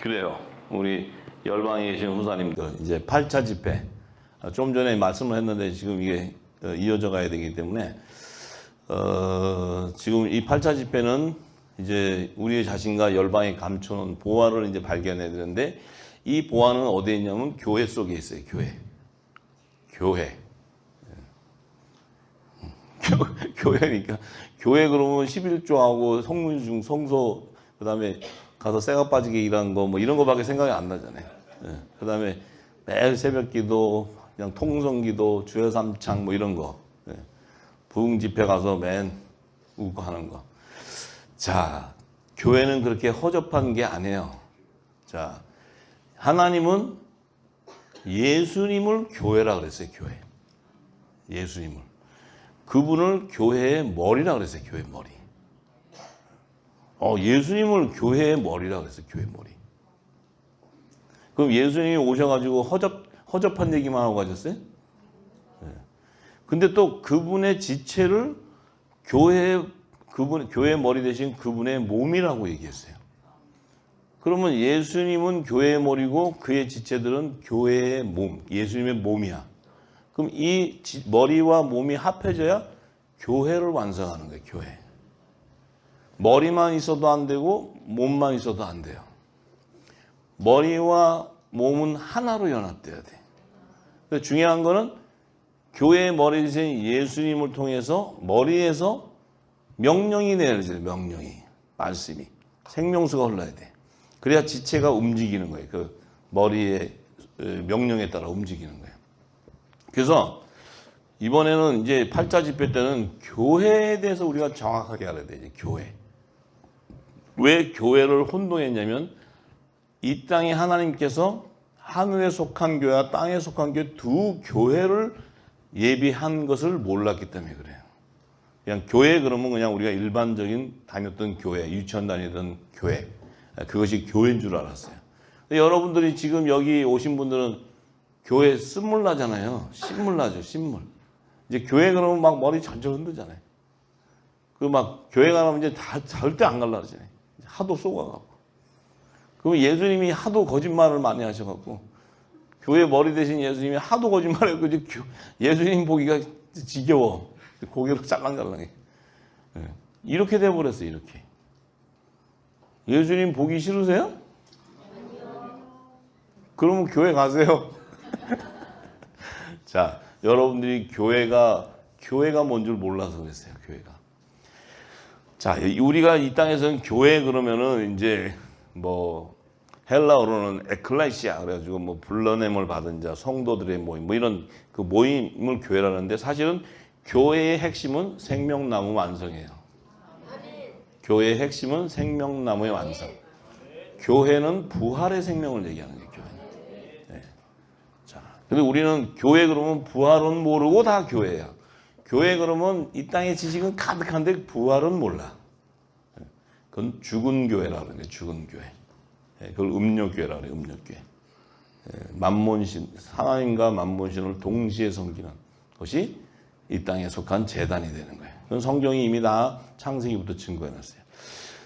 그래요. 우리 열방에 계신 후사님들 이제 8차 집회 좀 전에 말씀을 했는데 지금 이게 이어져 가야 되기 때문에 지금 이 8차 집회는 이제 우리의 자신과 열방에 감춰놓은 보화를 이제 발견해야 되는데 이 보화는 어디에 있냐면 교회 속에 있어요. 교회. 교회니까 교회 그러면 11조하고 성문중 성소 그다음에 가서 새가 빠지게 일하는 거 뭐 이런 거밖에 생각이 안 나잖아요. 그다음에 매일 새벽기도 그냥 통성기도 주여 삼창 뭐 이런 거 부흥 집회 가서 맨 웃고 하는 거. 자, 교회는 그렇게 허접한 게 아니에요. 자, 하나님은 예수님을 교회라 그랬어요. 교회. 예수님을. 그분을 교회의 머리라 그랬어요. 교회 머리. 예수님을 교회의 머리라 그랬어요. 교회 머리. 그럼 예수님이 오셔가지고 허접한 얘기만 하고 가셨어요? 근데 또 그분의 지체를 교회의 머리 대신 그분의 몸이라고 얘기했어요. 그러면 예수님은 교회의 머리고 그의 지체들은 교회의 몸, 예수님의 몸이야. 그럼 이 머리와 몸이 합해져야 교회를 완성하는 거예요. 교회. 머리만 있어도 안 되고 몸만 있어도 안 돼요. 머리와 몸은 하나로 연합돼야 돼. 그래서 중요한 거는 교회의 머리 대신 예수님을 통해서 머리에서 명령이 내려져요. 명령이. 말씀이. 생명수가 흘러야 돼. 그래야 지체가 움직이는 거예요. 그 머리의 명령에 따라 움직이는 거예요. 그래서 이번에는 이제 8차 집회 때는 교회에 대해서 우리가 정확하게 알아야 돼요. 교회. 왜 교회를 혼동했냐면 이 땅에 하나님께서 하늘에 속한 교회와 땅에 속한 교회 두 교회를 예비한 것을 몰랐기 때문에 그래요. 그냥 교회 그러면 그냥 우리가 일반적인 다녔던 교회, 유치원 다니던 교회, 그것이 교회인 줄 알았어요. 근데 여러분들이 지금 여기 오신 분들은 교회 쓴물 나잖아요. 신물 나죠, 신물. 이제 교회 그러면 막 머리 전절 흔들잖아요. 그 막 교회 가면 이제 다 절대 안 갈라 그러잖아요. 하도 쏘아갖고. 그럼 예수님이 하도 거짓말을 많이 하셔갖고 교회 머리 대신 예수님이 하도 거짓말했고 이제 예수님 보기가 지겨워. 고개로 짤랑짤랑해. 이렇게 돼버렸어요. 이렇게. 예수님 보기 싫으세요? 그러면 교회 가세요. 자, 여러분들이 교회가 뭔 줄 몰라서 그랬어요. 교회가. 자, 우리가 이 땅에서는 교회 그러면은 이제 뭐 헬라어로는 에클레시아 그래가지고 뭐 불러냄을 받은 자, 성도들의 모임 뭐 이런 그 모임을 교회라는데 사실은 교회의 핵심은 생명나무 완성이에요. 교회의 핵심은 생명나무의 완성. 교회는 부활의 생명을 얘기하는 거예요. 교회는. 네. 자, 근데 우리는 교회 그러면 부활은 모르고 다 교회야. 교회 그러면 이 땅의 지식은 가득한데 부활은 몰라. 그건 죽은 교회라 그러는 거예요. 죽은 교회. 그걸 음료교회라 그래요. 음료교회. 만몬신, 하나님과 만몬신을 동시에 섬기는 것이 이 땅에 속한 재단이 되는 거예요. 그건 성경이 이미 다 창세기부터 증거해놨어요.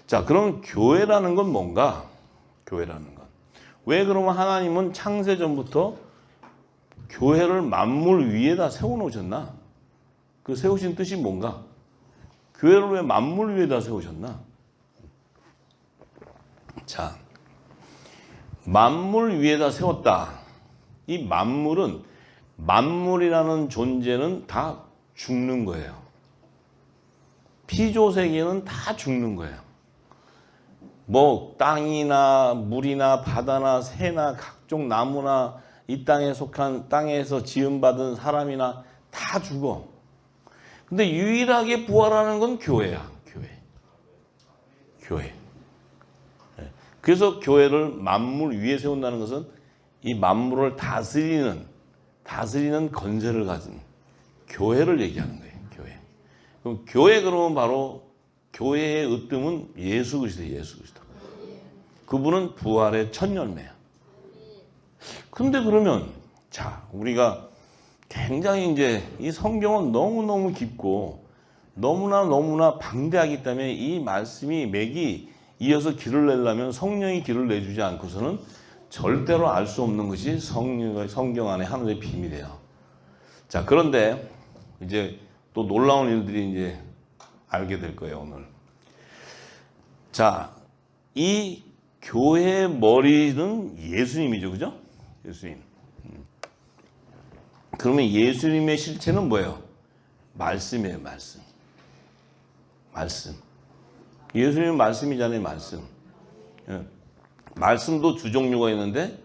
자, 그럼 교회라는 건 뭔가? 교회라는 건. 왜 그러면 하나님은 창세전부터 교회를 만물 위에다 세워놓으셨나? 그 세우신 뜻이 뭔가? 교회를 왜 만물 위에다 세우셨나? 자, 만물 위에다 세웠다. 이 만물이라는 존재는 다 죽는 거예요. 피조세계는 다 죽는 거예요. 뭐 땅이나 물이나 바다나 새나 각종 나무나 이 땅에 속한 땅에서 지음받은 사람이나 다 죽어. 근데 유일하게 부활하는 건 교회야. 교회. 그래서 교회를 만물 위에 세운다는 것은 이 만물을 다스리는 건세를 가진 교회를 얘기하는 거예요. 교회. 그럼 교회 그러면 바로 교회의 으뜸은 예수 그리스도예요. 예수 그리스도. 그분은 부활의 첫 열매야. 근데 그러면 자, 우리가 굉장히 이제 이 성경은 너무너무 깊고 너무나 방대하기 때문에 이 말씀이 맥이 이어서 길을 내려면 성령이 길을 내주지 않고서는 절대로 알 수 없는 것이 성경 안에 하늘의 비밀이에요. 자, 그런데 이제 또 놀라운 일들이 이제 알게 될 거예요, 오늘. 자, 이 교회의 머리는 예수님이죠, 그죠? 예수님. 그러면 예수님의 실체는 뭐예요? 말씀이에요, 말씀. 말씀. 예수님은 말씀이잖아요, 말씀. 말씀도 두 종류가 있는데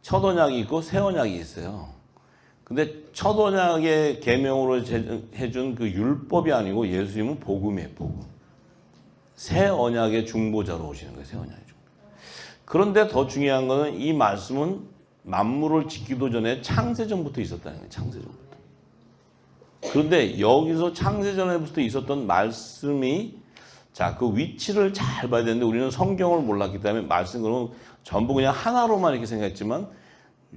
첫 언약이 있고 새 언약이 있어요. 근데 첫 언약의 계명으로 해준 그 율법이 아니고 예수님은 복음이에요, 복음. 새 언약의 중보자로 오시는 거예요, 새 언약의 중보. 그런데 더 중요한 거는 이 말씀은 만물을 짓기도 전에 창세전부터 있었다는 거예요, 창세전부터. 그런데 여기서 창세전에부터 있었던 말씀이 자, 그 위치를 잘 봐야 되는데 우리는 성경을 몰랐기 때문에 말씀은 전부 그냥 하나로만 이렇게 생각했지만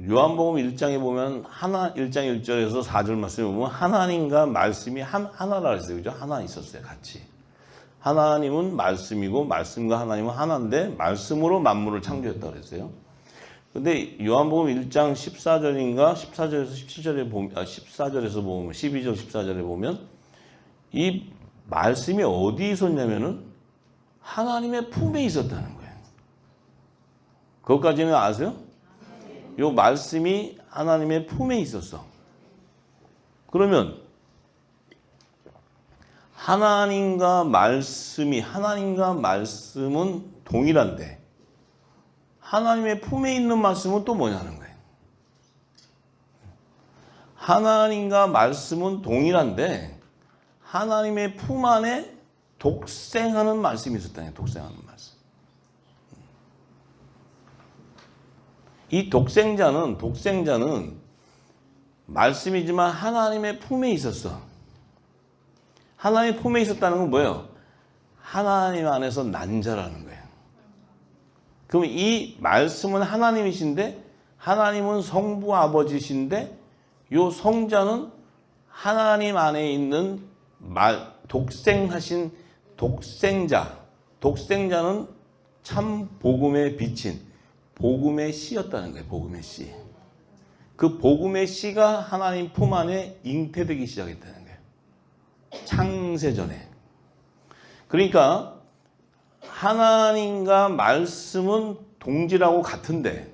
요한복음 1장에 보면 1장 1절에서 4절 말씀에 보면 하나님과 말씀이 하나라 했어요. 그죠? 하나 있었어요. 같이. 하나님은 말씀이고 말씀과 하나님은 하나인데 말씀으로 만물을 창조했다고 그랬어요. 근데 요한복음 1장 14절인가 14절에서 17절에 보면 14절에서 보면 12절 14절에 보면 이 말씀이 어디 있었냐면은 하나님의 품에 있었다는 거예요. 그것까지는 아세요? 요 말씀이 하나님의 품에 있었어. 그러면 하나님과 말씀은 동일한데 하나님의 품에 있는 말씀은 또 뭐냐는 거예요. 하나님과 말씀은 동일한데 하나님의 품 안에 독생하는 말씀이 있었다는 거예요. 독생하는 말씀. 이 독생자는 말씀이지만 하나님의 품에 있었어. 하나님의 품에 있었다는 건 뭐예요? 하나님 안에서 난 자라는 거예요. 그럼 이 말씀은 하나님이신데 하나님은 성부 아버지신데 요 성자는 하나님 안에 있는 독생하신 독생자는 참 복음에 비친 복음의 씨였다는 거예요. 복음의 씨. 그 복음의 씨가 하나님 품 안에 잉태되기 시작했다는 거예요. 창세전에. 그러니까 하나님과 말씀은 동질하고 같은데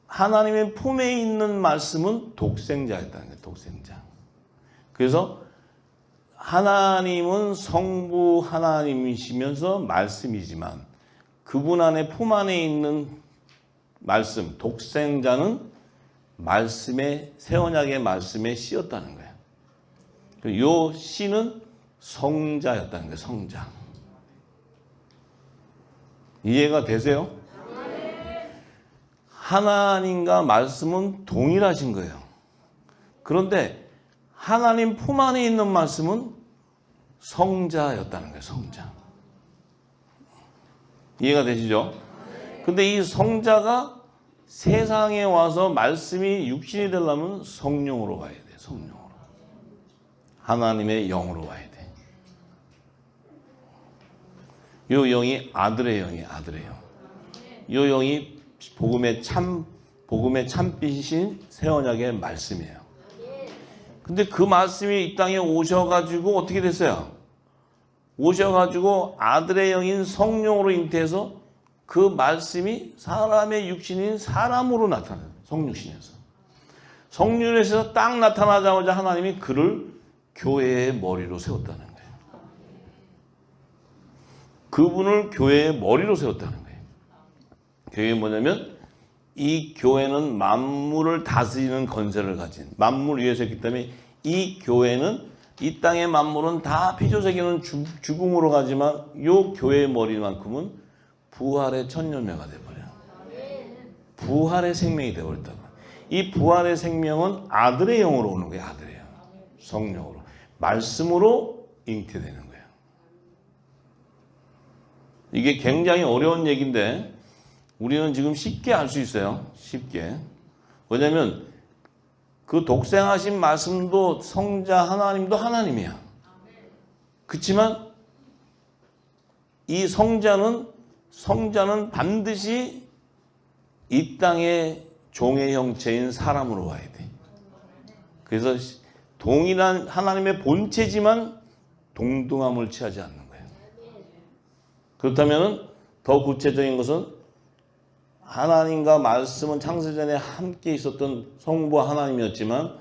하나님의 품에 있는 말씀은 독생자였다는 거예요. 독생자. 그래서 하나님은 성부 하나님이시면서 말씀이지만 그분 안에 품 안에 있는 말씀, 독생자는 말씀의 새 언약의 말씀에 씨였다는 거예요. 요 씨는 성자였다는 거예요. 성자. 이해가 되세요? 하나님과 말씀은 동일하신 거예요. 그런데 하나님 품 안에 있는 말씀은 성자였다는 거예요. 성자. 이해가 되시죠? 근데 이 성자가 세상에 와서 말씀이 육신이 되려면 성령으로 와야 돼. 성령으로. 하나님의 영으로 와야 돼. 요 영이 아들의 영이에요. 아들의 영. 요 영이 복음의 참빛이신 새 언약의 말씀이에요. 근데 그 말씀이 이 땅에 오셔가지고 어떻게 됐어요? 오셔가지고 아들의 영인 성령으로 잉태해서 그 말씀이 사람의 육신인 사람으로 나타나요. 성육신에서. 성육신에서 딱 나타나자마자 하나님이 그를 교회의 머리로 세웠다는 거예요. 그분을 교회의 머리로 세웠다는 거예요. 그게 뭐냐면 이 교회는 만물을 다스리는 권세를 가진 만물 위에서 했기 때문에 이 교회는 이 땅의 만물은 다 피조세계는 죽음으로 가지만 이 교회의 머리만큼은 부활의 첫 열매가 돼버려요. 부활의 생명이 돼버렸다고. 이 부활의 생명은 아들의 영으로 오는 거예요. 아들의 영. 성령으로. 말씀으로 잉태되는 거예요. 이게 굉장히 어려운 얘기인데 우리는 지금 쉽게 알 수 있어요. 쉽게. 왜냐하면 그 독생하신 말씀도 성자 하나님도 하나님이야. 그렇지만 이 성자는 반드시 이 땅의 종의 형체인 사람으로 와야 돼. 그래서 동일한 하나님의 본체지만 동등함을 취하지 않는 거예요. 그렇다면 더 구체적인 것은 하나님과 말씀은 창세전에 함께 있었던 성부와 하나님이었지만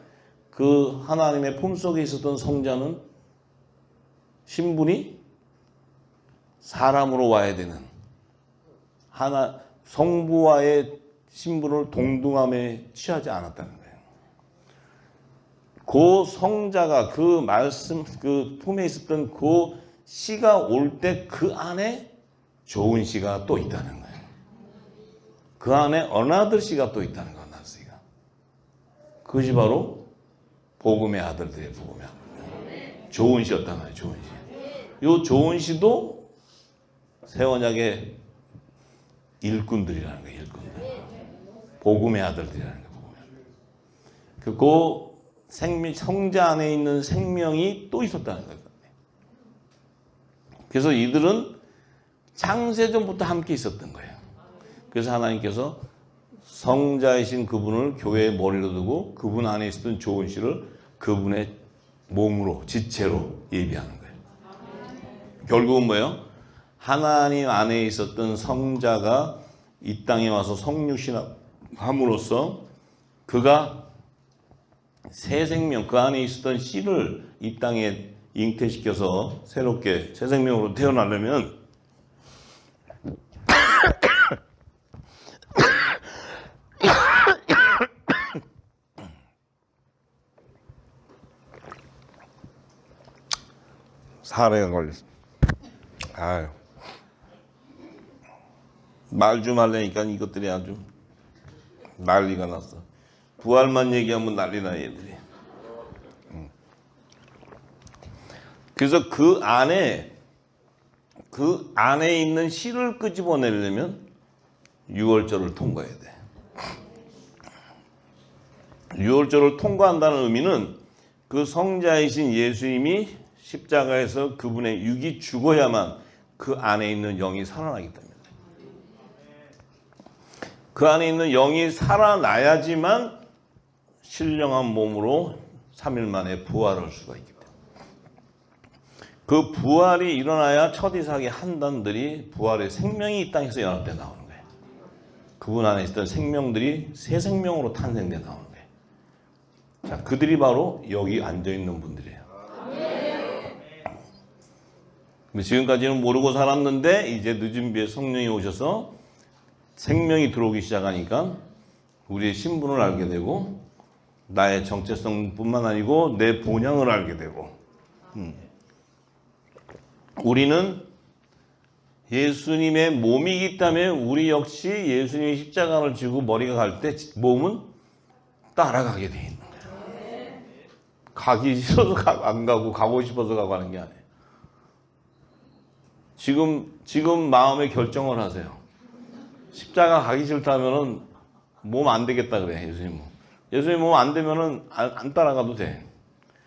그 하나님의 품속에 있었던 성자는 신분이 사람으로 와야 되는 성부와의 신분을 동등함에 취하지 않았다는 거예요. 그 성자가 그 말씀 그 품에 있었던 그 씨가 올 때 그 안에 좋은 씨가 또 있다는 거예요. 그 안에 어나더 씨가 또 있다는 거예요. 어나더 씨가. 그것이 바로 복음의 아들들의 복음의 아들. 좋은 씨였단 말이에요. 좋은 씨. 이 좋은 씨도 새 언약의 일꾼들이라는 거예요. 일꾼들. 복음의 아들들이라는 거예요. 복음의 아들. 그 성자 안에 있는 생명이 또 있었다는 거예요. 그래서 이들은 창세전부터 함께 있었던 거예요. 그래서 하나님께서 성자이신 그분을 교회의 머리로 두고 그분 안에 있었던 좋은 씨를 그분의 몸으로 지체로 예비하는 거예요. 결국은 뭐예요? 하나님 안에 있었던 성자가 이 땅에 와서 성육신함으로써 그가 새 생명, 그 안에 있었던 씨를 이 땅에 잉태시켜서 새롭게 새 생명으로 태어나려면 사례가 걸렸어. 아유. 말 좀 하려니까 이것들이 아주 난리가 났어. 부활만 얘기하면 난리나 얘들이. 그래서 그 안에 있는 씨를 끄집어내려면 유월절을 통과해야 돼. 유월절을 통과한다는 의미는 그 성자이신 예수님이 십자가에서 그분의 육이 죽어야만 그 안에 있는 영이 살아나기 때문에. 그 안에 있는 영이 살아나야지만 신령한 몸으로 3일 만에 부활할 수가 있기 때문에. 그 부활이 일어나야 첫 이삭의 한단들이 부활의 생명이 이 땅에서 연합돼 나오는 거예요. 그분 안에 있던 생명들이 새 생명으로 탄생돼 나오는 거예요. 자, 그들이 바로 여기 앉아있는 분들이에요. 지금까지는 모르고 살았는데 이제 늦은 비에 성령이 오셔서 생명이 들어오기 시작하니까 우리의 신분을 알게 되고 나의 정체성뿐만 아니고 내 본향을 알게 되고 우리는 예수님의 몸이기 때문에 우리 역시 예수님이 십자가를 지고 머리가 갈 때 몸은 따라가게 돼 있는 거예요. 가기 싫어서 안 가고 가고 싶어서 가고 하는 게 아니에요. 지금 마음의 결정을 하세요. 십자가 가기 싫다면은 몸 안 되겠다 그래. 예수님 몸. 예수님 몸 안 되면은 안 따라가도 돼.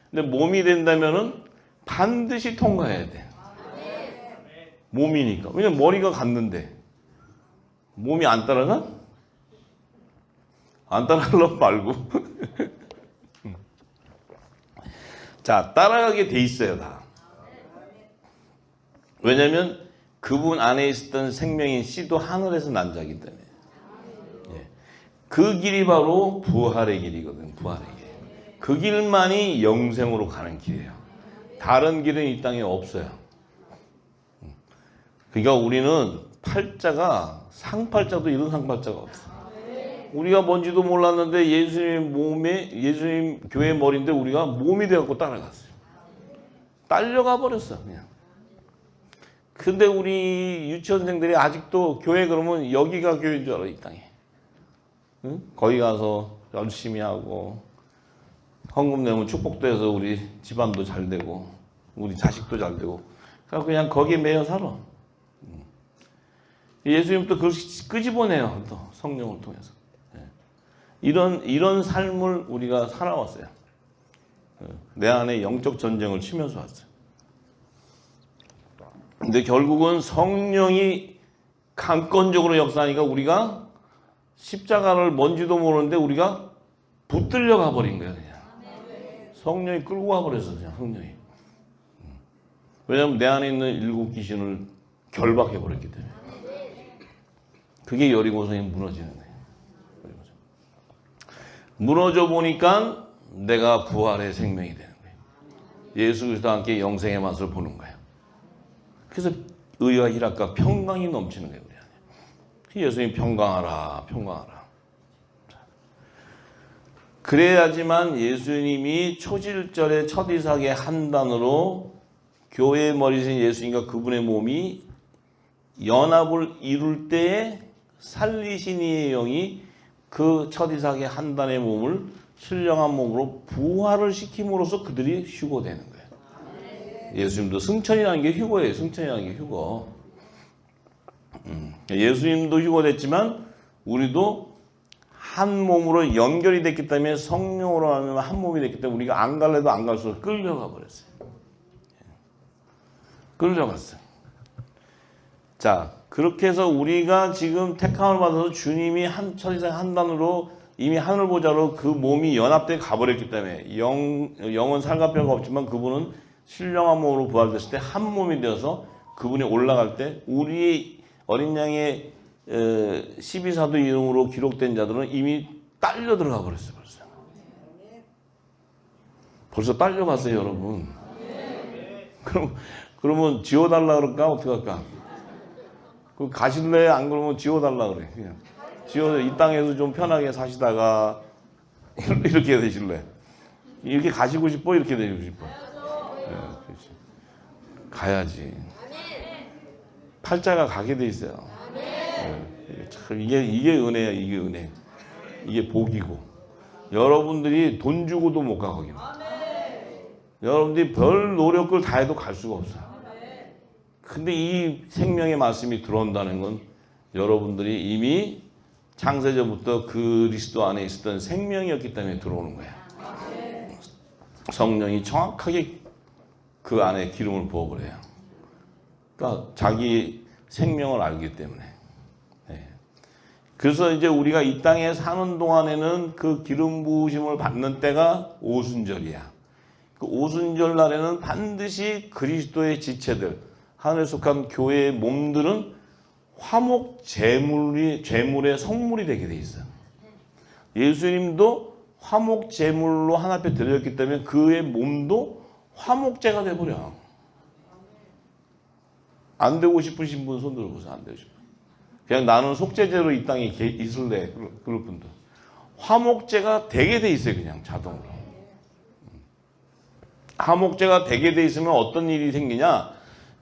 근데 몸이 된다면은 반드시 통과해야 돼. 몸이니까. 왜냐면 머리가 갔는데 몸이 안 따라가? 안 따라가려면 말고. 자, 따라가게 돼 있어요, 다. 왜냐면 그분 안에 있었던 생명인 씨도 하늘에서 난 자이기 때문에. 예. 그 길이 바로 부활의 길이거든. 부활의 길. 그 길만이 영생으로 가는 길이에요. 다른 길은 이 땅에 없어요. 그러니까 우리는 팔자가 상팔자도 이런 상팔자가 없어. 우리가 뭔지도 몰랐는데 예수님 교회 머리인데 우리가 몸이 되어갖고 따라갔어요. 딸려가 버렸어 그냥. 근데 우리 유치원생들이 아직도 교회 그러면 여기가 교회인 줄 알아, 이 땅에. 응? 거기 가서 열심히 하고 헌금 내면 축복도 해서 우리 집안도 잘 되고 우리 자식도 잘 되고 그냥 거기에 매여 살아. 예수님 또 그걸 끄집어내요. 또 성령을 통해서. 이런 삶을 우리가 살아왔어요. 내 안에 영적 전쟁을 치면서 왔어요. 근데 결국은 성령이 강권적으로 역사하니까 우리가 십자가를 뭔지도 모르는데 우리가 붙들려 가버린 거야 그냥. 성령이 끌고 가버렸어 그냥 성령이. 왜냐하면 내 안에 있는 일곱 귀신을 결박해 버렸기 때문에. 그게 여리고성이 무너지는 거예요. 무너져 보니까 내가 부활의 생명이 되는 거예요. 예수 그리스도와 함께 영생의 맛을 보는 거예요. 그래서 의와 희락과 평강이 넘치는 거예요. 우리 안에. 예수님 평강하라 평강하라. 그래야지만 예수님이 초실절의 첫 이삭의 한단으로 교회의 머리신 예수님과 그분의 몸이 연합을 이룰 때에 살리신 이의 영이 그 첫 이삭의 한단의 몸을 신령한 몸으로 부활을 시킴으로써 그들이 휴거되는 거예요. 예수님도 승천이라는 게 휴거예요. 승천이라는 게 휴거. 예수님도 휴거됐지만 우리도 한 몸으로 연결이 됐기 때문에 성령으로 하면 한 몸이 됐기 때문에 우리가 안 갈래도 안 갈수록 끌려가 버렸어요. 끌려갔어요. 자, 그렇게 해서 우리가 지금 택함을 받아서 주님이 첫 이삭 한단으로 이미 하늘 보좌로 그 몸이 연합돼 가버렸기 때문에 영은 살과 뼈가 없지만 그분은 신령한 몸으로 부활됐을 때 한 몸이 되어서 그분이 올라갈 때 우리의 어린 양의 12사도 이름으로 기록된 자들은 이미 딸려 들어가 버렸어요. 벌써 딸려갔어요 여러분. 그러면 지워달라 그럴까 어떻게 할까? 그 가실래? 안 그러면 지워달라 그래. 그냥 지워 이 땅에서 좀 편하게 사시다가 이렇게 되실래? 이렇게 가시고 싶어? 이렇게 되고 싶어? 네, 가야지. 팔자가 가게 돼 있어요. 네, 참 이게 은혜야. 이게 은혜. 이게 복이고. 여러분들이 돈 주고도 못 가 거기는. 여러분들이 별 노력을 다 해도 갈 수가 없어요. 근데 이 생명의 말씀이 들어온다는 건 여러분들이 이미 창세전부터 그리스도 안에 있었던 생명이었기 때문에 들어오는 거야. 성령이 정확하게 그 안에 기름을 부어버려요. 그러니까 자기 생명을 알기 때문에. 네. 그래서 이제 우리가 이 땅에 사는 동안에는 그 기름 부으심을 받는 때가 오순절이야. 그 오순절 날에는 반드시 그리스도의 지체들, 하늘에 속한 교회의 몸들은 화목 제물의 성물이 되게 돼 있어요. 예수님도 화목 제물로 하나님 앞에 드렸기 때문에 그의 몸도 화목제가 돼버려. 안 되고 싶으신 분 손 들어보세요. 안 되고 싶어. 그냥 나는 속죄제로 이 땅에 있을래. 그럴 분들. 화목제가 되게 돼 있어요. 그냥 자동으로. 화목제가 되게 돼 있으면 어떤 일이 생기냐.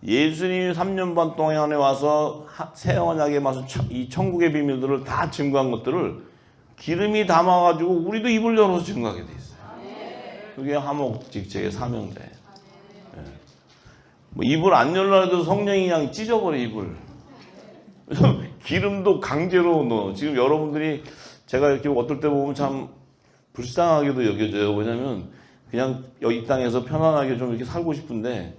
예수님이 3년 반 동안에 와서 새 언약에 와서 이 천국의 비밀들을 다 증거한 것들을 기름이 담아가지고 우리도 입을 열어서 증거하게 돼 있어요. 그게 화목직책의 사명자예요. 네. 뭐 입을 안 열라 해도 성령이 그냥 찢어버려 입을. 기름도 강제로 넣어. 지금 여러분들이 제가 이렇게 어떨 때 보면 참 불쌍하게도 여겨져요. 왜냐면 그냥 여기 땅에서 편안하게 좀 이렇게 살고 싶은데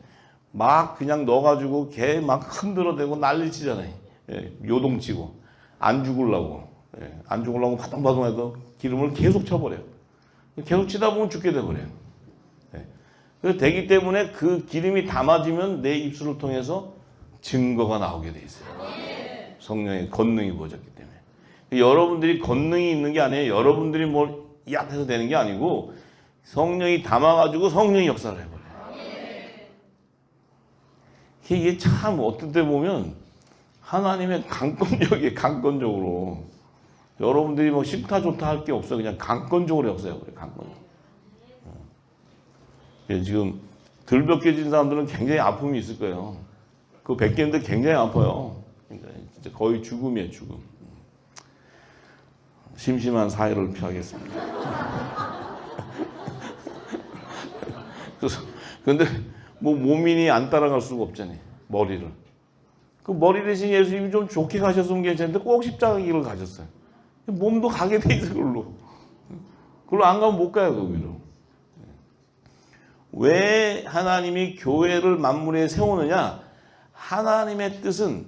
막 그냥 넣어가지고 걔 막 흔들어대고 난리치잖아요. 예, 요동치고 안 죽으려고. 예, 안 죽으려고 바동바동해도 기름을 계속 쳐버려요. 계속 치다 보면 죽게 돼버려요. 예. 그래서 되기 때문에 그 기름이 담아지면 내 입술을 통해서 증거가 나오게 돼 있어요. 성령의 권능이 부어졌기 때문에. 여러분들이 권능이 있는 게 아니에요. 여러분들이 뭘 약해서 되는 게 아니고 성령이 담아가지고 성령이 역사를 해버려요. 이게 참 어떤 때 보면 하나님의 강권적으로 여러분들이 뭐 싫다 좋다 할 게 없어. 그냥 강권적으로 역사해버려요. 강권적으로. 지금 덜 벗겨진 사람들은 굉장히 아픔이 있을 거예요. 그거 벗겼는데 굉장히 아파요. 그러니까 진짜 거의 죽음이에요. 죽음. 심심한 사회를 피하겠습니다. 그래서 근데 뭐 몸인이 안 따라갈 수가 없잖아요. 머리를. 그 머리 대신 예수님이 좀 좋게 가셨으면 괜찮은데 꼭 십자가 길을 가셨어요. 몸도 가게 돼 있어 그걸로. 그걸로 안 가면 못 가요 거기로. 왜 하나님이 교회를 만물에 세우느냐? 하나님의 뜻은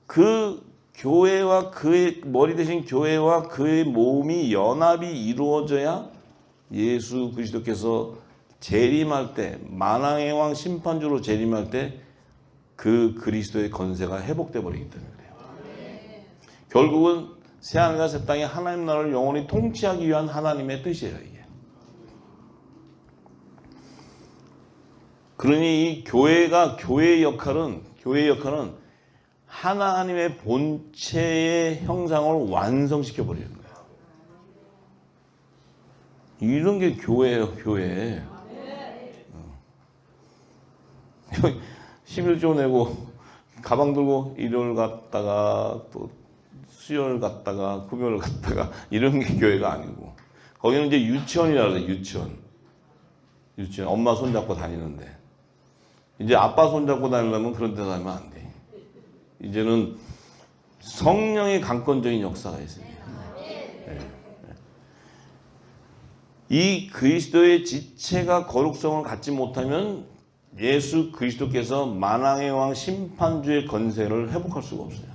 그 교회와 그의 머리 대신 교회와 그의 몸이 연합이 이루어져야 예수 그리스도께서 재림할 때, 만왕의 왕 심판주로 재림할 때 그 그리스도의 권세가 회복돼 버리기 때문에 그래요. 결국은 새하늘과 새 땅에 하나님 나라를 영원히 통치하기 위한 하나님의 뜻이에요, 이게. 그러니 이 교회의 역할은 하나님의 본체의 형상을 완성시켜 버리는 거예요. 이런 게 교회예요, 교회. 11조 내고 가방 들고 일요일 갔다가 또 수요일 갔다가 금요일 갔다가 이런 게 교회가 아니고, 거기는 이제 유치원이라 그래요. 유치원 엄마 손잡고 다니는데, 이제 아빠 손잡고 다니려면 그런 데 다니면 안 돼. 이제는 성령의 강권적인 역사가 있습니다. 이 그리스도의 지체가 거룩성을 갖지 못하면 예수 그리스도께서 만왕의 왕 심판주의 권세를 회복할 수가 없어요.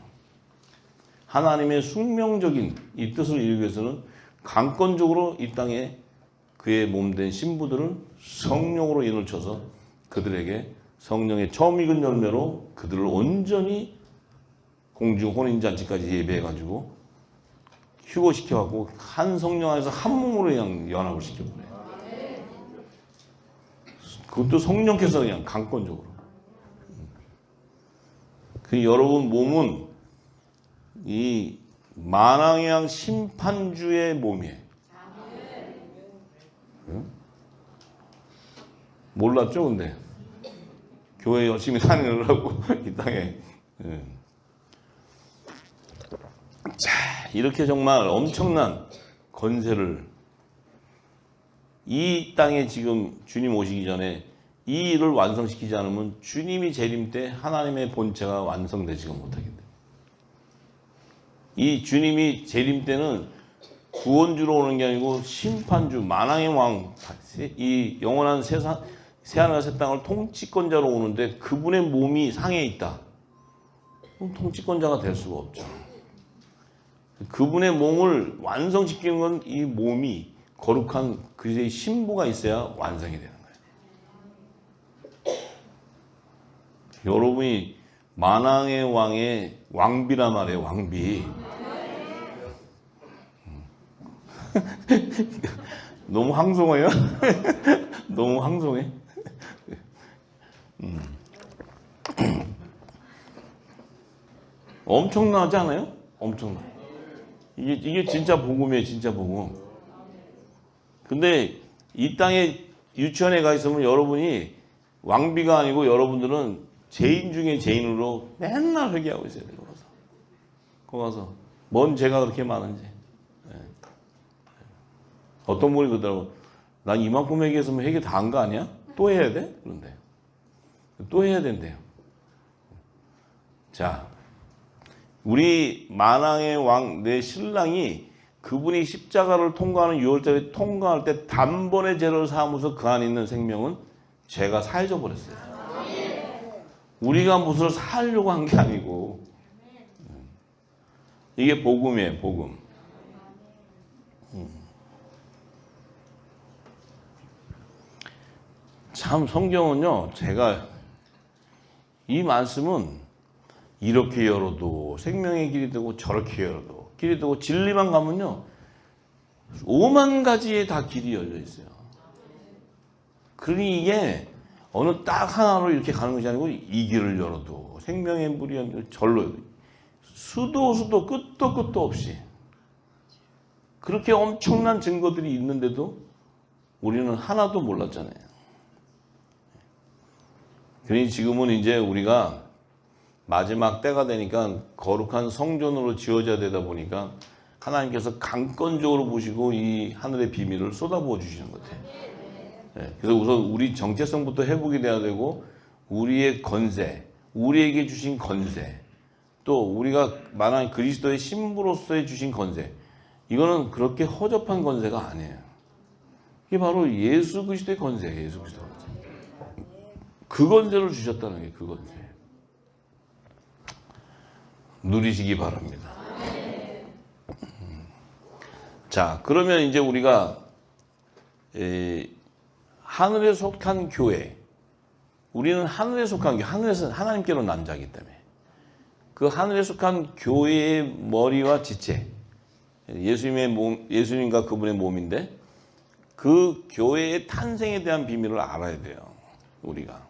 하나님의 숙명적인 이 뜻을 이루기 위해서는 강권적으로 이 땅에 그의 몸된 신부들을 성령으로 인을 쳐서 그들에게 성령의 처음 익은 열매로 그들을 온전히 공중 혼인잔치까지 예배해가지고 휴거시켜갖고 한 성령 안에서 한 몸으로 그냥 연합을 시켜버려요. 그것도 성령께서 그냥 강권적으로. 그 여러분 몸은 이 만왕의 왕 심판주의 몸이에요. 응? 몰랐죠, 근데 교회 열심히 다니느라고 이 땅에. 자, 이렇게 정말 엄청난 권세를 이 땅에 지금 주님 오시기 전에 이 일을 완성시키지 않으면 주님이 재림 때 하나님의 본체가 완성되지가 못하기 때문에, 이 주님이 재림 때는 구원주로 오는 게 아니고 심판주, 만왕의 왕, 이 영원한 새하늘과 새 땅을 통치권자로 오는데 그분의 몸이 상해 있다. 그럼 통치권자가 될 수가 없죠. 그분의 몸을 완성시키는 건 이 몸이 거룩한 그리스도의 신부가 있어야 완성이 되는 거예요. 여러분이 만왕의 왕의 왕비란 말이에요, 왕비. 너무 황송해요? 너무 황송해? 엄청나지 않아요? 엄청나. 이게 진짜 복음이에요, 진짜 복음. 근데 이 땅에 유치원에 가 있으면 여러분이 왕비가 아니고 여러분들은 죄인 중에 죄인으로 맨날 회개하고 있어야 돼요. 거기 가서 뭔 죄가 그렇게 많은지. 어떤 분이 그러더라고. 난 이만큼 회개했으면 회개 다 한 거 아니야? 또 해야 돼? 그런데 또 해야 된대요. 자, 우리 만왕의 왕 내 신랑이 그분이 십자가를 통과하는 6월절에 통과할 때 단번에 죄를 사하면서 그 안에 있는 생명은 죄가 사해져 버렸어요. 우리가 무엇을 사하려고 한 게 아니고, 이게 복음이에요, 복음. 참 성경은요, 제가 이 말씀은 이렇게 열어도 생명의 길이 되고 저렇게 열어도 길이 되고 진리만 가면요 5만 가지의 다 길이 열려 있어요. 그러니 이게 어느 딱 하나로 이렇게 가는 것이 아니고 이 길을 열어도 생명의 물이 절로 수도 끝도 없이 그렇게 엄청난 증거들이 있는데도 우리는 하나도 몰랐잖아요. 그러니 지금은 이제 우리가 마지막 때가 되니까 거룩한 성전으로 지어져야 되다 보니까 하나님께서 강권적으로 보시고 이 하늘의 비밀을 쏟아부어 주시는 것 같아요. 네, 그래서 우선 우리 정체성부터 회복이 돼야 되고 우리의 권세, 우리에게 주신 권세, 또 우리가 만한 그리스도의 신부로서의 주신 권세, 이거는 그렇게 허접한 권세가 아니에요. 이게 바로 예수 그리스도의 권세예요. 예수 그리스도의 권세. 그 권세를 주셨다는 게 그 권세. 누리시기 바랍니다. 자, 그러면 이제 우리가 하늘에 속한 교회, 우리는 하늘에 속한 교회, 하늘에서 하나님께로 난 자이기 때문에 그 하늘에 속한 교회의 머리와 지체, 예수님의 몸, 예수님과 그분의 몸인데 그 교회의 탄생에 대한 비밀을 알아야 돼요. 우리가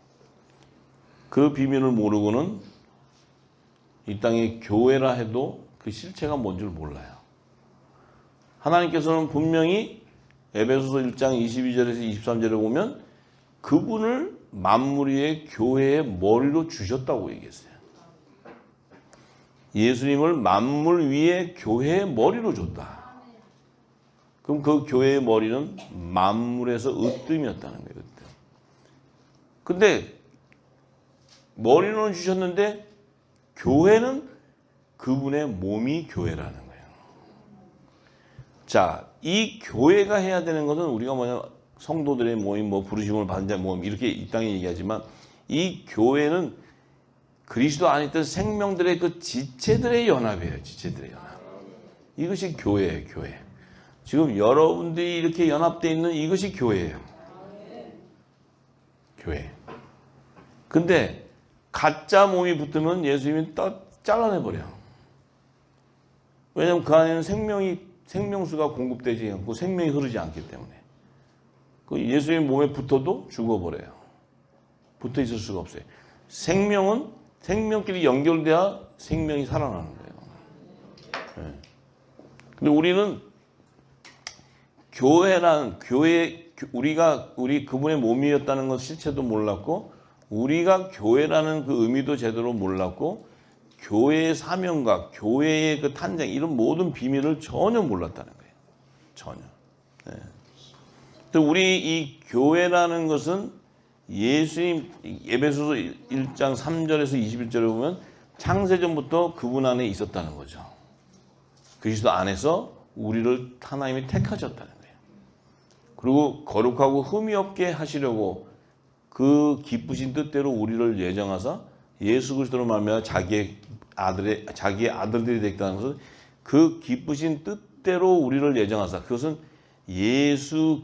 그 비밀을 모르고는 이 땅에 교회라 해도 그 실체가 뭔 줄 몰라요. 하나님께서는 분명히 에베소서 1장 22절에서 23절에 보면 그분을 만물 위의 교회의 머리로 주셨다고 얘기했어요. 예수님을 만물 위의 교회의 머리로 줬다. 그럼 그 교회의 머리는 만물에서 으뜸이었다는 거예요. 으뜸. 근데 머리는 주셨는데 교회는 그분의 몸이 교회라는 거예요. 자, 이 교회가 해야 되는 것은 우리가 뭐냐, 성도들의 모임, 뭐 부르심을 받은 자 모임 이렇게 이 땅에 얘기하지만 이 교회는 그리스도 안에 있던 생명들의 그 지체들의 연합이에요. 지체들의 연합. 이것이 교회예요. 교회. 지금 여러분들이 이렇게 연합되어 있는 이것이 교회예요. 교회. 근데 가짜 몸이 붙으면 예수님이 딱 잘라내버려요. 왜냐하면 그 안에는 생명수가 공급되지 않고 생명이 흐르지 않기 때문에. 그 예수님 몸에 붙어도 죽어버려요. 붙어 있을 수가 없어요. 생명은 생명끼리 연결돼야 생명이 살아나는 거예요. 네. 근데 우리는 우리 그분의 몸이었다는 것 실체도 몰랐고, 우리가 교회라는 그 의미도 제대로 몰랐고, 교회의 사명과 교회의 그 탄생, 이런 모든 비밀을 전혀 몰랐다는 거예요. 전혀. 네. 우리 이 교회라는 것은 예수님, 에베소서 1장 3절에서 21절에 보면 창세전부터 그분 안에 있었다는 거죠. 그리스도 안에서 우리를 하나님이 택하셨다는 거예요. 그리고 거룩하고 흠이 없게 하시려고 그 기쁘신 뜻대로 우리를 예정하사 예수 그리스도로 말미암아 자기의 아들들이 되겠다는 것은 그 기쁘신 뜻대로 우리를 예정하사, 그것은 예수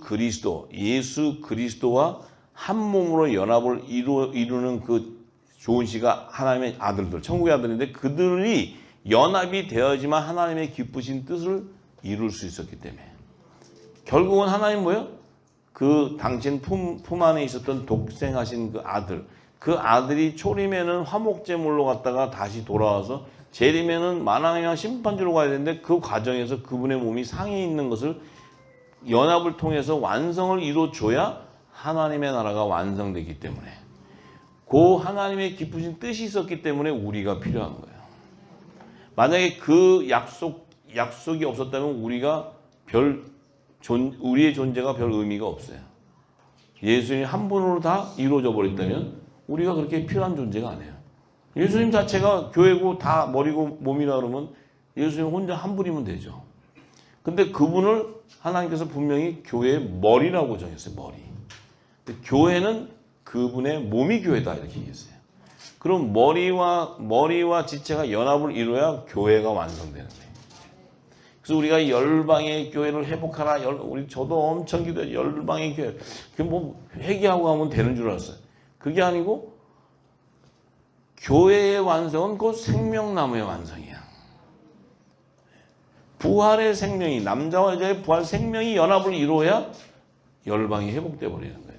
그리스도와 한 몸으로 연합을 이루는 그 좋은 시가 하나님의 아들들, 천국의 아들인데 그들이 연합이 되어야지만 하나님의 기쁘신 뜻을 이룰 수 있었기 때문에 결국은 하나님 뭐예요? 그 당신 품 안에 있었던 독생하신 그 아들이 초림에는 화목제물로 갔다가 다시 돌아와서 재림에는 만왕의 심판주로 가야 되는데 그 과정에서 그분의 몸이 상에 있는 것을 연합을 통해서 완성을 이루어줘야 하나님의 나라가 완성되기 때문에, 그 하나님의 기쁘신 뜻이 있었기 때문에 우리가 필요한 거예요. 만약에 그 약속이 없었다면 우리의 존재가 별 의미가 없어요. 예수님 한 분으로 다 이루어져 버렸다면 우리가 그렇게 필요한 존재가 아니에요. 예수님 자체가 교회고 다 머리고 몸이라 그러면 예수님 혼자 한 분이면 되죠. 근데 그분을 하나님께서 분명히 교회의 머리라고 정했어요. 머리. 교회는 그분의 몸이 교회다 이렇게 얘기했어요. 그럼 머리와 지체가 연합을 이루어야 교회가 완성되는 거예요. 그래서 우리가 열방의 교회를 회복하라. 저도 엄청 기도해요. 열방의 교회. 그게 뭐 회개하고 가면 되는 줄 알았어요. 그게 아니고 교회의 완성은 곧 생명나무의 완성이야. 부활의 생명이, 남자와 여자의 부활 생명이 연합을 이루어야 열방이 회복돼 버리는 거예요.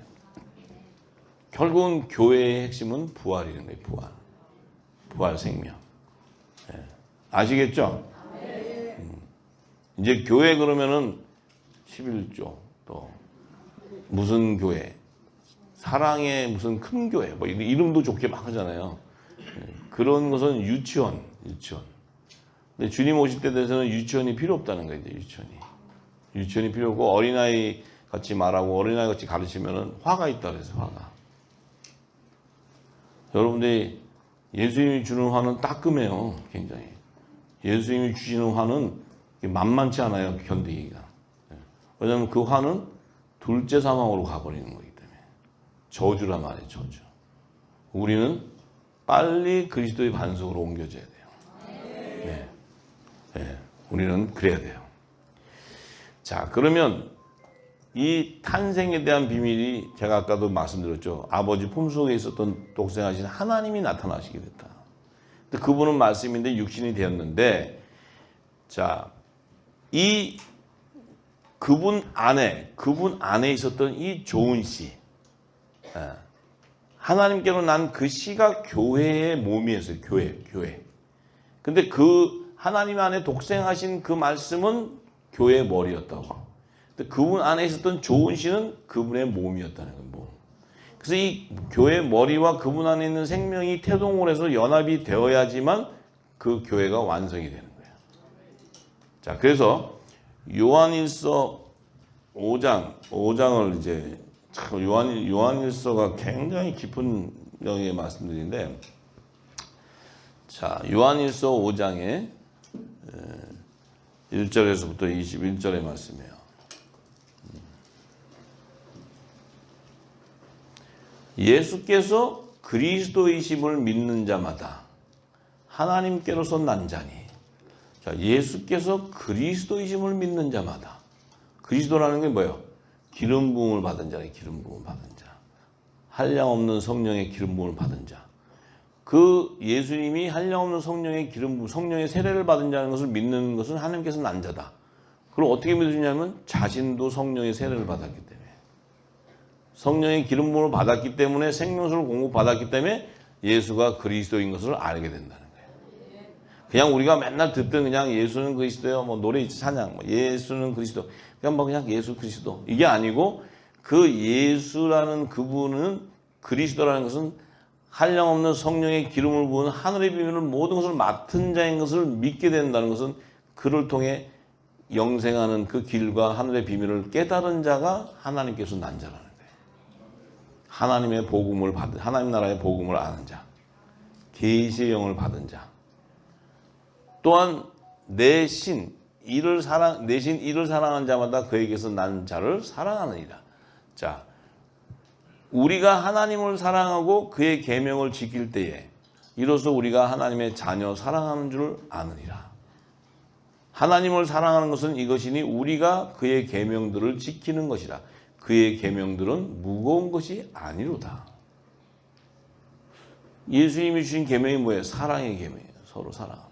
결국은 교회의 핵심은 부활이라는 거예요. 부활 생명. 네. 아시겠죠? 이제 교회 그러면은 11조, 또 무슨 교회, 사랑의 무슨 큰 교회, 뭐 이름도 좋게 막 하잖아요. 그런 것은 유치원. 근데 주님 오실 때 돼서는 유치원이 필요 없다는 거예요. 유치원이 필요 없고 어린아이 같이 말하고 어린아이 같이 가르치면은 화가 있다 그래서 화가. 여러분들이 예수님이 주는 화는 따끔해요. 굉장히. 예수님이 주시는 화는 만만치 않아요. 견디기가. 왜냐하면 그 화는 둘째 사망으로 가버리는 거기 때문에. 저주란 말이에요. 저주. 우리는 빨리 그리스도의 반석으로 옮겨져야 돼요. 네. 네. 우리는 그래야 돼요. 자, 그러면 이 탄생에 대한 비밀이 제가 아까도 말씀드렸죠. 아버지 품속에 있었던 독생하신 하나님이 나타나시게 됐다. 근데 그분은 말씀인데 육신이 되었는데, 자, 이 그분 안에 있었던 이 좋은 씨, 하나님께로 난 그 씨가 교회의 몸이었어요. 교회. 근데 그 하나님 안에 독생하신 그 말씀은 교회의 머리였다고. 근데 그분 안에 있었던 좋은 씨는 그분의 몸이었다는 거예요. 몸. 그래서 이 교회의 머리와 그분 안에 있는 생명이 태동을 해서 연합이 되어야지만 그 교회가 완성이 되는 거예요. 자, 그래서 요한일서 5장을 이제 참 요한일서가 굉장히 깊은 영역의 말씀들인데, 자, 요한일서 5장에 1절에서부터 21절의 말씀이에요. 예수께서 그리스도이심을 믿는 자마다 하나님께로서 난 자니. 자, 예수께서 그리스도이심을 믿는 자마다. 그리스도라는 게 뭐예요? 기름 부음을 받은 자예요. 기름 부음을 받은 자. 한량없는 성령의 기름 부음을 받은 자. 그 예수님이 한량없는 성령의 기름 부음, 성령의 세례를 받은 자는 것을 믿는 것은 하나님께서 난 자다. 그걸 어떻게 믿으시냐면 자신도 성령의 세례를 받았기 때문에. 성령의 기름 부음을 받았기 때문에, 생명수를 공급받았기 때문에 예수가 그리스도인 것을 알게 된다는 거예요. 그냥 우리가 맨날 듣던 그냥 예수는 그리스도요, 뭐 노래 있지, 찬양, 뭐 예수는 그리스도, 그냥 예수 그리스도, 이게 아니고 그 예수라는 그분은, 그리스도라는 것은 한량없는 성령의 기름을 부은 하늘의 비밀을 모든 것을 맡은 자인 것을 믿게 된다는 것은, 그를 통해 영생하는 그 길과 하늘의 비밀을 깨달은 자가 하나님께서 난 자라는 거예요. 하나님의 복음을 받은, 하나님 나라의 복음을 아는 자, 계시의 영을 받은 자. 또한 내 신 이를 사랑한 자마다 그에게서 난 자를 사랑하느니라. 자, 우리가 하나님을 사랑하고 그의 계명을 지킬 때에 이로써 우리가 하나님의 자녀 사랑하는 줄 아느니라. 하나님을 사랑하는 것은 이것이니 우리가 그의 계명들을 지키는 것이라. 그의 계명들은 무거운 것이 아니로다. 예수님이 주신 계명이 뭐예요? 사랑의 계명이에요. 서로 사랑하라.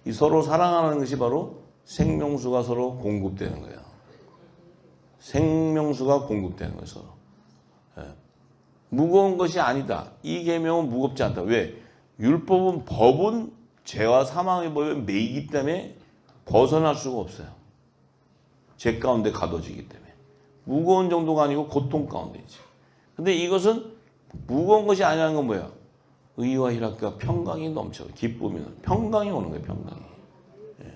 이 서로 사랑하는 것이 바로 생명수가 서로 공급되는 거예요. 생명수가 공급되는 거예요. 서로. 예. 무거운 것이 아니다. 이 계명은 무겁지 않다. 왜? 율법은, 법은 죄와 사망의 법에 매이기 때문에 벗어날 수가 없어요. 죄 가운데 가둬지기 때문에. 무거운 정도가 아니고 고통 가운데 있지. 근데 이것은 무거운 것이 아니라는 건 뭐예요? 의와 희락과 평강이 넘쳐. 기쁨이, 평강이 오는 거예요. 평강이. 예.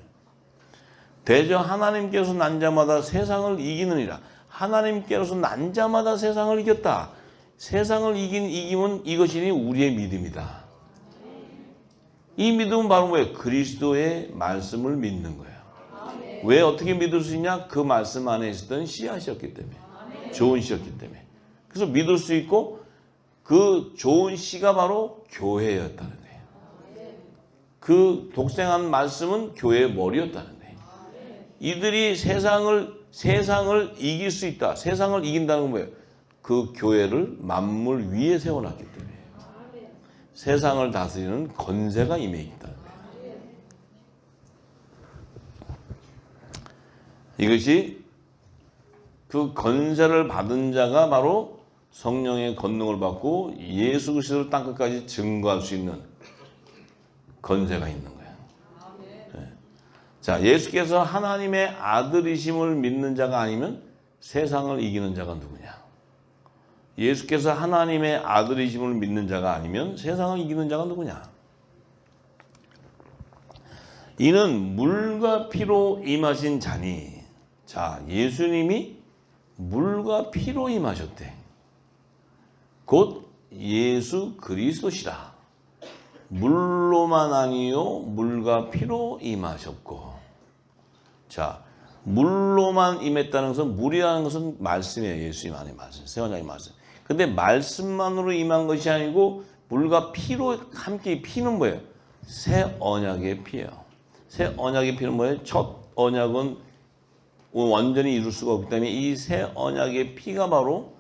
대저 하나님께서 난 자마다 세상을 이기느니라. 하나님께서 난 자마다 세상을 이겼다. 세상을 이김은 이것이니 우리의 믿음이다. 이 믿음은 바로 뭐예요? 그리스도의 말씀을 믿는 거예요. 왜 어떻게 믿을 수 있냐? 그 말씀 안에 있었던 씨앗이었기 때문에. 좋은 씨였기 때문에. 그래서 믿을 수 있고, 그 좋은 씨가 바로 교회였다는 거예요. 그 독생한 말씀은 교회의 머리였다는 거예요. 이들이 세상을 이길 수 있다. 세상을 이긴다는 건 뭐예요? 그 교회를 만물 위에 세워놨기 때문에. 세상을 다스리는 권세가 임해 있다는 거예요. 이것이 그 권세를 받은 자가 바로 성령의 권능을 받고 예수 그리스도를 땅끝까지 증거할 수 있는 권세가 있는 거예요. 네. 자, 예수께서 하나님의 아들이심을 믿는 자가 아니면 세상을 이기는 자가 누구냐? 예수께서 하나님의 아들이심을 믿는 자가 아니면 세상을 이기는 자가 누구냐? 이는 물과 피로 임하신 자니. 자, 예수님이 물과 피로 임하셨대. 곧 예수 그리스도시라. 물로만 아니요 물과 피로 임하셨고. 자, 물로만 임했다는 것은, 물이라는 것은 말씀이에요. 예수님 안에 말씀, 세원장의 말씀. 근데 말씀만으로 임한 것이 아니고 물과 피로 함께, 피는 뭐예요? 새 언약의 피예요. 새 언약의 피는 뭐예요? 첫 언약은 완전히 이룰 수가 없기 때문에 이 새 언약의 피가 바로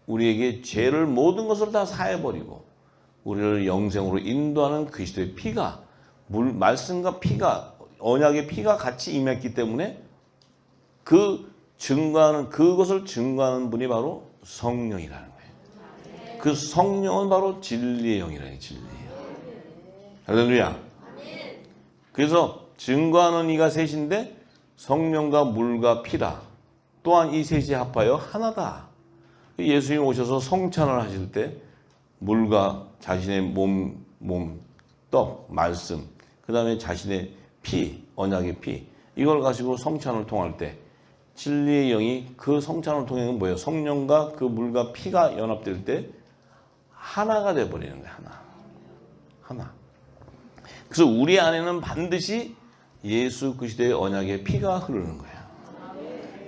우리에게 죄를 모든 것을 다 사해버리고 우리를 영생으로 인도하는 그리스도의 피가 말씀과 피가 언약의 피가 같이 임했기 때문에 그것을 증거하는 분이 바로 성령이라는 거예요. 그 성령은 바로 진리의 영이라는 거예요. 진리의 영. 할렐루야. 그래서 증거하는 이가 셋인데 성령과 물과 피다. 또한 이 셋이 합하여 하나다. 예수님 오셔서 성찬을 하실 때 물과 자신의 몸, 떡, 말씀, 그 다음에 자신의 피, 언약의 피, 이걸 가지고 성찬을 통할 때 진리의 영이 그 성찬을 통해 뭐예요? 성령과 그 물과 피가 연합될 때 하나가 되어버리는 거예요. 하나. 그래서 우리 안에는 반드시 예수 그리스도의 언약의 피가 흐르는 거예요.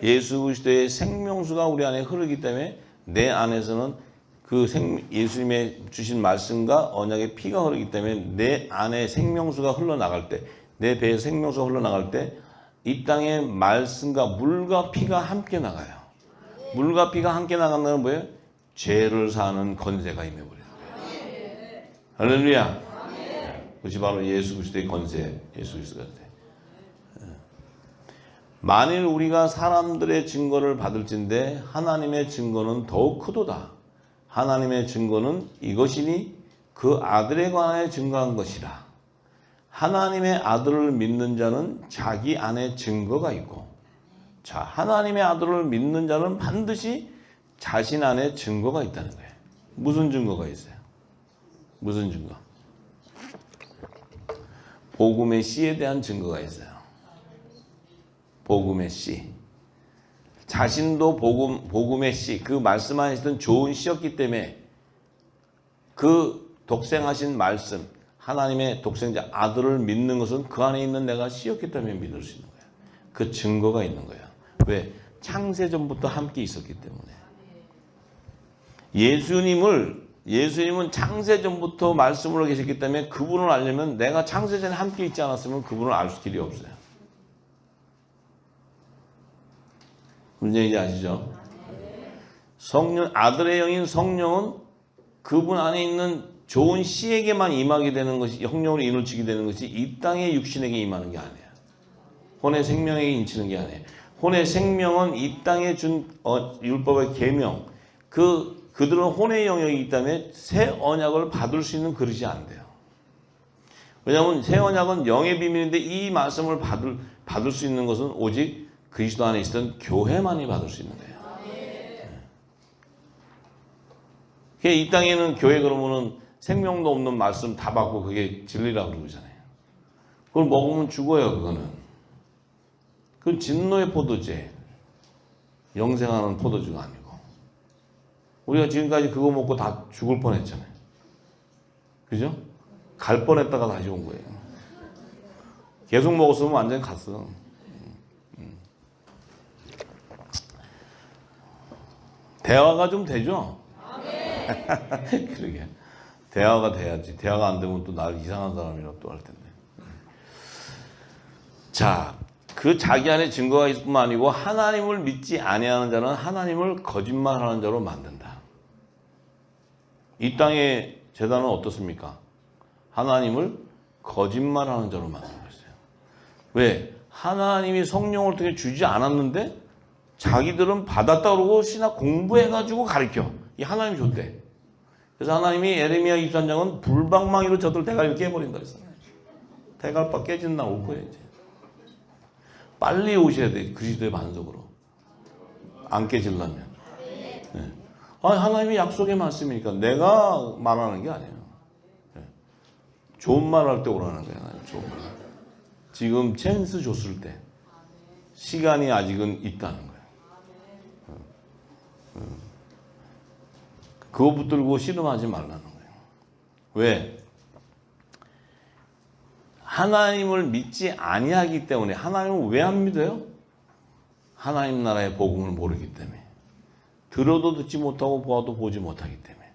예수 그리스도의 생명수가 우리 안에 흐르기 때문에 내 안에서는 그 예수님의 주신 말씀과 언약의 피가 흐르기 때문에 내 안에 생명수가 흘러나갈 때, 내 배에 생명수가 흘러나갈 때 이 땅에 말씀과 물과 피가 함께 나가요. 물과 피가 함께 나간다는 뭐예요? 죄를 사는 권세가 임해버리는 거예요. 할렐루야. 그것이 바로 예수 그리스도의 권세, 예수 그리스도의 권세. 만일 우리가 사람들의 증거를 받을진대 하나님의 증거는 더욱 크도다. 하나님의 증거는 이것이니 그 아들에 관하여 증거한 것이라. 하나님의 아들을 믿는 자는 자기 안에 증거가 있고, 자, 하나님의 아들을 믿는 자는 반드시 자신 안에 증거가 있다는 거예요. 무슨 증거가 있어요? 무슨 증거? 복음의 씨에 대한 증거가 있어요. 복음의 씨. 자신도 복음의 씨, 그 말씀 안에 있던 좋은 씨였기 때문에 그 독생하신 말씀, 하나님의 독생자 아들을 믿는 것은 그 안에 있는 내가 씨였기 때문에 믿을 수 있는 거예요. 그 증거가 있는 거예요. 왜? 창세전부터 함께 있었기 때문에. 예수님은 창세전부터 말씀으로 계셨기 때문에 그분을 알려면 내가 창세전에 함께 있지 않았으면 그분을 알 수 길이 없어요. 무슨 얘기인지 아시죠? 아들의 영인 성령은 그분 안에 있는 좋은 씨에게만 임하게 되는 것이, 성령으로 인을 치게 되는 것이 이 땅의 육신에게 임하는 게 아니에요. 혼의 생명에게 인치는 게 아니에요. 혼의 생명은 이 땅에 준 율법의 계명, 그들은 혼의 영역이기 때문에 새 언약을 받을 수 있는 그릇이 안 돼요. 왜냐하면 새 언약은 영의 비밀인데 이 말씀을 받을 수 있는 것은 오직 그리스도 안에 있던 교회만이 받을 수 있는 거예요. 이 땅에는 교회 그러면은 생명도 없는 말씀 다 받고 그게 진리라고 그러잖아요. 그걸 먹으면 죽어요, 그거는. 그건 진노의 포도제. 영생하는 포도주가 아니고. 우리가 지금까지 그거 먹고 다 죽을 뻔 했잖아요. 그죠? 갈 뻔했다가 다시 온 거예요. 계속 먹었으면 완전히 갔어. 대화가 좀 되죠? 그러게. 대화가 돼야지. 대화가 안 되면 또 날 이상한 사람이라고 또 할 텐데. 자, 그 자기 안에 증거가 있을 뿐만 아니고 하나님을 믿지 아니하는 자는 하나님을 거짓말하는 자로 만든다. 이 땅의 제단은 어떻습니까? 하나님을 거짓말하는 자로 만들고 있어요. 왜? 하나님이 성령을 통해 주지 않았는데 자기들은 받았다 그러고 신학 공부해가지고 가르쳐. 이 하나님 줬대. 그래서 하나님이 에레미야 23장은 불방망이로 저들 대가리를 깨버린다 그랬어요. 대갈박 깨진 날 올 거예요, 이제. 빨리 오셔야 돼, 그리스도의 반석으로. 안 깨지려면. 네. 하나님이 약속의 말씀이니까 내가 말하는 게 아니에요. 네. 좋은 말 할 때 오라는 거예요, 하나님. 좋은 말. 지금 찬스 줬을 때. 시간이 아직은 있다는 거예요. 그거 붙들고 씨름하지 말라는 거예요. 왜? 하나님을 믿지 아니하기 때문에. 하나님을 왜 안 믿어요? 하나님 나라의 복음을 모르기 때문에. 들어도 듣지 못하고 보아도 보지 못하기 때문에.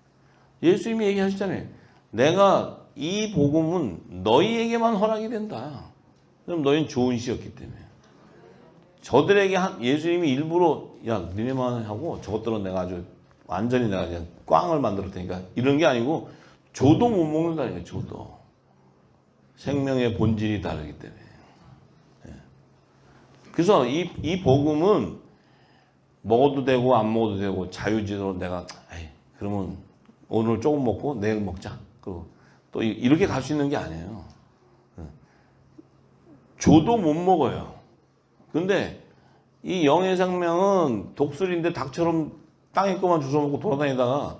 예수님이 얘기하셨잖아요. 내가 이 복음은 너희에게만 허락이 된다. 그럼 너희는 좋은 시였기 때문에. 저들에게 예수님이 일부러 야 니네만 하고 저것들은 내가 아주 완전히 내가 그냥 꽝을 만들었 테니까 이런 게 아니고 조도 못 먹는다니까. 조도. 생명의 본질이 다르기 때문에. 그래서 이 복음은 먹어도 되고 안 먹어도 되고 자유지로 내가 에이, 그러면 오늘 조금 먹고 내일 먹자. 그리고 또 이렇게 갈 수 있는 게 아니에요. 조도 못 먹어요. 근데 이 영의 생명은 독수리인데 닭처럼 땅에 거만 주워 먹고 돌아다니다가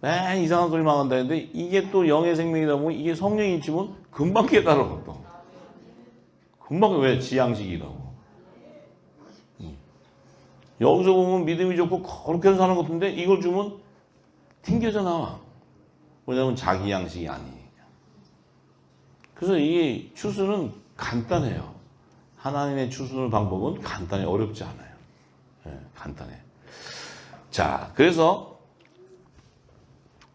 맨 이상한 소리만 한다는데 이게 또 영의 생명이다 보면 이게 성령이 있으면 금방 깨달아. 또 금방 왜 지양식이라고. 여기서 보면 믿음이 좋고 거룩한 사람 같은데 이걸 주면 튕겨져 나와. 왜냐하면 자기 양식이 아니니까. 그래서 이 추수는 간단해요. 하나님의 추수의 방법은 간단해. 어렵지 않아요. 간단해. 자, 그래서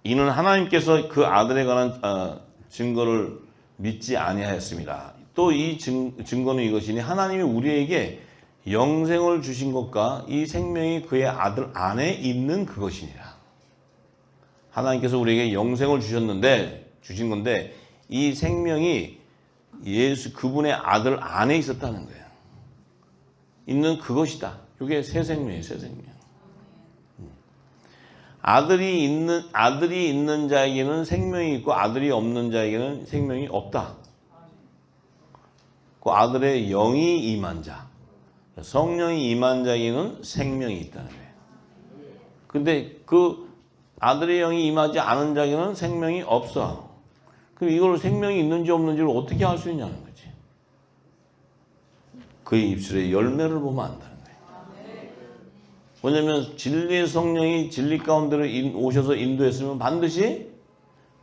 이는 하나님께서 그 아들에 관한 증거를 믿지 아니하였습니다. 또 이 증거는 이것이니 하나님이 우리에게 영생을 주신 것과 이 생명이 그의 아들 안에 있는 그것이니라. 하나님께서 우리에게 영생을 주신 건데 이 생명이 예수 그분의 아들 안에 있었다는 거예요. 있는 그것이다. 이게 새 생명이에요. 새 생명. 아들이 있는 자에게는 생명이 있고 아들이 없는 자에게는 생명이 없다. 그 아들의 영이 임한 자, 성령이 임한 자에게는 생명이 있다는 거예요. 근데 그 아들의 영이 임하지 않은 자에게는 생명이 없어. 그럼 이걸 생명이 있는지 없는지를 어떻게 알 수 있냐는 거지. 그의 입술에 열매를 보면 안다는 거예요. 왜냐하면 진리의 성령이 진리 가운데로 오셔서 인도했으면 반드시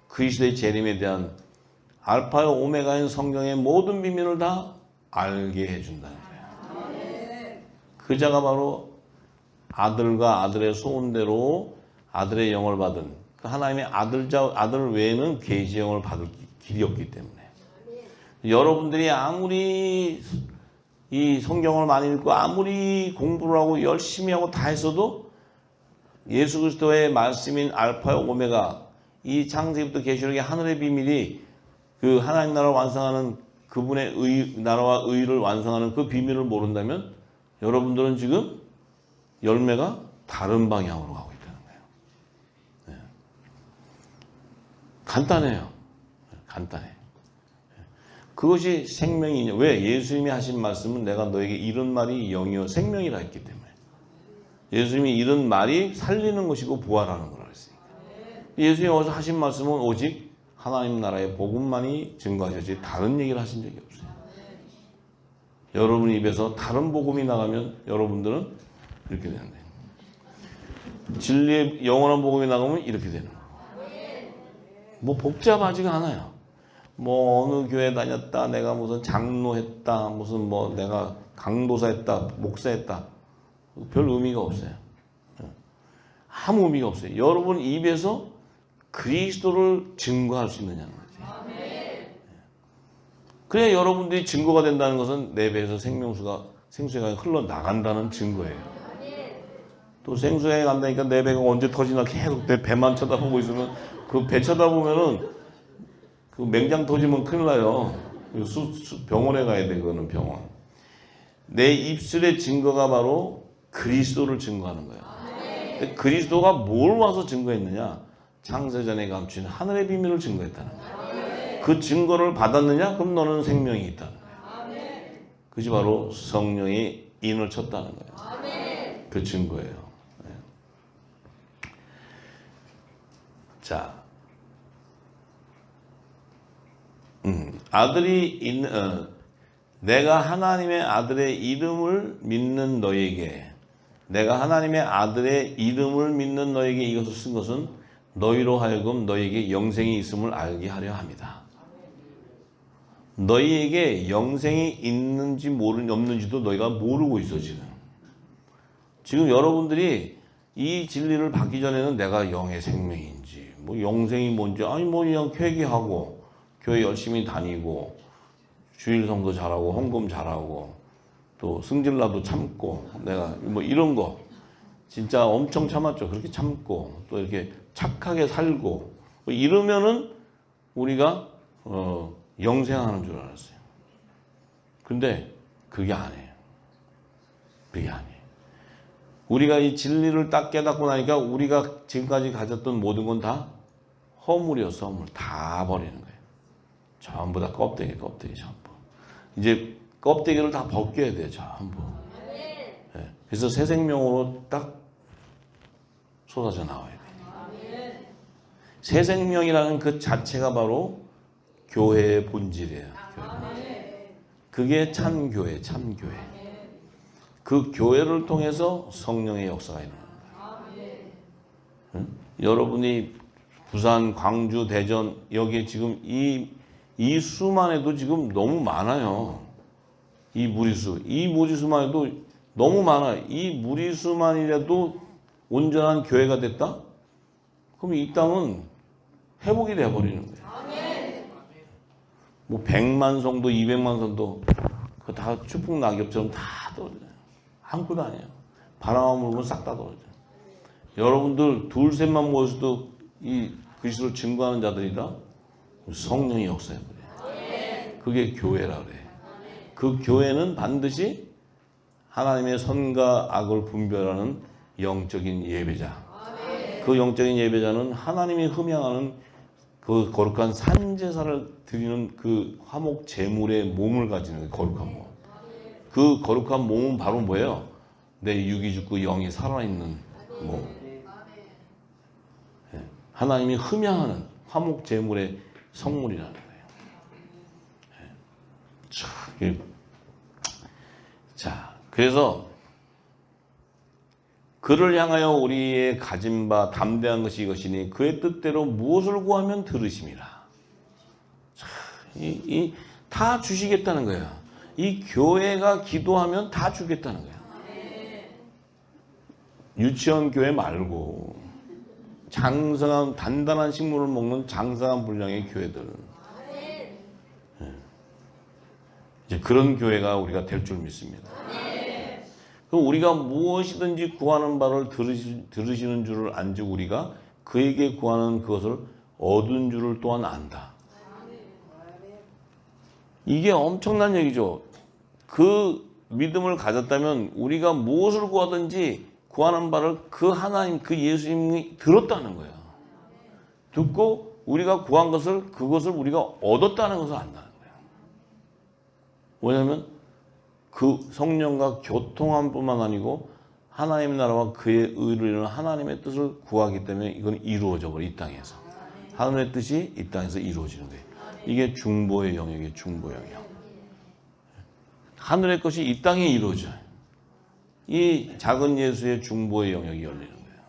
그리스도의 재림에 대한 알파와 오메가인 성경의 모든 비밀을 다 알게 해준다는 거예요. 그 자가 바로 아들과 아들의 소원대로 아들의 영을 받은 하나님의 아들 외에는 계시의 영을 받을 길이 없기 때문에 여러분들이 아무리 이 성경을 많이 읽고 아무리 공부를 하고 열심히 하고 다 했어도 예수 그리스도의 말씀인 알파와 오메가 이 창세기부터 계시록의 하늘의 비밀이 그 하나님 나라를 완성하는 그분의 나라와 의를 완성하는 그 비밀을 모른다면 여러분들은 지금 열매가 다른 방향으로 가고 있다는 거예요. 네. 간단해요. 간단해. 그것이 생명이냐. 왜? 예수님이 하신 말씀은 내가 너에게 이런 말이 영이요 생명이라 했기 때문에. 예수님이 이런 말이 살리는 것이고 부활하는 거라 했으니까. 예수님이 어디서 하신 말씀은 오직 하나님 나라의 복음만이 증거하셨지 다른 얘기를 하신 적이 없어요. 여러분 입에서 다른 복음이 나가면 여러분들은 이렇게 되는 거예요. 진리의 영원한 복음이 나가면 이렇게 되는 거예요. 뭐 복잡하지가 않아요. 뭐 어느 교회 다녔다, 내가 무슨 장로했다, 무슨 뭐 내가 강도사했다, 목사했다, 별 의미가 없어요. 아무 의미가 없어요. 여러분 입에서 그리스도를 증거할 수 있느냐는 거지. 그래야 여러분들이 증거가 된다는 것은 내 배에서 생수가 흘러나간다는 증거예요. 또 생수에 간다니까 내 배가 언제 터지나 계속 내 배만 쳐다보고 있으면 그 배 쳐다보면은 그 맹장 터지면 큰일 나요. 병원에 가야 돼. 그거는 병원. 내 입술의 증거가 바로 그리스도를 증거하는 거예요. 근데 그리스도가 뭘 와서 증거했느냐? 창세전에 감춘 하늘의 비밀을 증거했다는 거예요. 그 증거를 받았느냐? 그럼 너는 생명이 있다는 거예요. 그것이 바로 성령이 인을 쳤다는 거예요. 그 증거예요. 자, 내가 하나님의 아들의 이름을 믿는 너에게, 내가 하나님의 아들의 이름을 믿는 너에게 이것을 쓴 것은 너희로 하여금 너희에게 영생이 있음을 알게 하려 합니다. 너희에게 영생이 있는지 없는지도 너희가 모르고 있어 지금. 지금 여러분들이 이 진리를 받기 전에는 내가 영의 생명인지 뭐 영생이 뭔지 아니 뭐 그냥 회개하고 교회 열심히 다니고 주일 성도 잘하고 헌금 잘하고 또 승질나도 참고 내가 뭐 이런 거 진짜 엄청 참았죠. 그렇게 참고 또 이렇게 착하게 살고 뭐 이러면은 우리가 영생하는 줄 알았어요. 근데 그게 아니에요. 그게 아니에요. 우리가 이 진리를 딱 깨닫고 나니까 우리가 지금까지 가졌던 모든 건 다 허물이었어. 허물 다 버리는 거예요. 전부 다 껍데기 전부. 이제 껍데기를 다 벗겨야 돼요. 전부. 네. 그래서 새 생명으로 딱 쏟아져 나와야 돼요. 새 생명이라는 그 자체가 바로 교회의 본질이에요. 그게 참 교회, 참 교회. 그 교회를 통해서 성령의 역사가 일어나는 거예요. 응? 여러분이 부산, 광주, 대전 여기 지금 이 수만 해도 지금 너무 많아요. 이 무리수만 해도 너무 많아요. 이 무리수만이라도 온전한 교회가 됐다? 그럼 이 땅은 회복이 돼버리는 거예요. 뭐 100만 성도, 200만 성도 그거 다 추풍 낙엽처럼 다 떨어져요. 아무것도 아니에요. 바람 불면 싹 다 떨어져요. 여러분들 둘셋만 모여서도 이 그리스도를 증거하는 자들이다. 성령의 역사예요. 그게 교회라 그래. 그 교회는 반드시 하나님의 선과 악을 분별하는 영적인 예배자. 그 영적인 예배자는 하나님이 흠양하는 그 거룩한 산제사를 드리는 그 화목 제물의 몸을 가지는 거룩한 몸. 그 거룩한 몸은 바로 뭐예요? 내 육이 죽고 영이 살아있는 몸. 하나님이 흠양하는 화목 제물의 성물이라는 거예요. 자, 그래서 그를 향하여 우리의 가진 바 담대한 것이 이것이니 그의 뜻대로 무엇을 구하면 들으심이라. 다 주시겠다는 거야. 이 교회가 기도하면 다 주겠다는 거야. 유치원 교회 말고 장성한 단단한 식물을 먹는 장성한 분량의 교회들. 이제 그런 교회가 우리가 될 줄 믿습니다. 그럼 우리가 무엇이든지 구하는 바를 들으시는 줄을 안지 우리가 그에게 구하는 그것을 얻은 줄을 또한 안다. 이게 엄청난 얘기죠. 그 믿음을 가졌다면 우리가 무엇을 구하든지 구하는 바를 그 하나님, 그 예수님이 들었다는 거야. 듣고 우리가 구한 것을 그것을 우리가 얻었다는 것을 안다는 거야. 왜냐하면 그 성령과 교통한 뿐만 아니고 하나님의 나라와 그의 의를 이루는 하나님의 뜻을 구하기 때문에 이건 이루어져 버려. 이 땅에서. 하나님의 뜻이 이 땅에서 이루어지는 거예요. 이게 중보의 영역이에요. 중보의 영역. 하늘의 것이 이 땅에 이루어져요. 이 작은 예수의 중보의 영역이 열리는 거예요.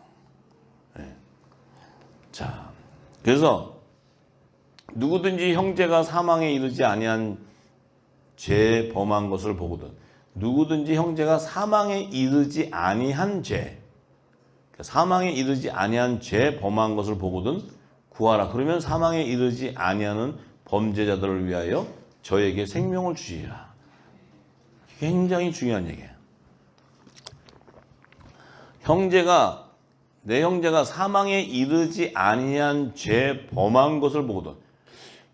네. 자, 그래서 누구든지 형제가 사망에 이르지 아니한 죄 범한 것을 보거든. 누구든지 형제가 사망에 이르지 아니한 죄, 사망에 이르지 아니한 죄 범한 것을 보거든 구하라. 그러면 사망에 이르지 아니하는 범죄자들을 위하여 저에게 생명을 주시리라. 굉장히 중요한 얘기예요. 내 형제가 사망에 이르지 아니한 죄 범한 것을 보거든.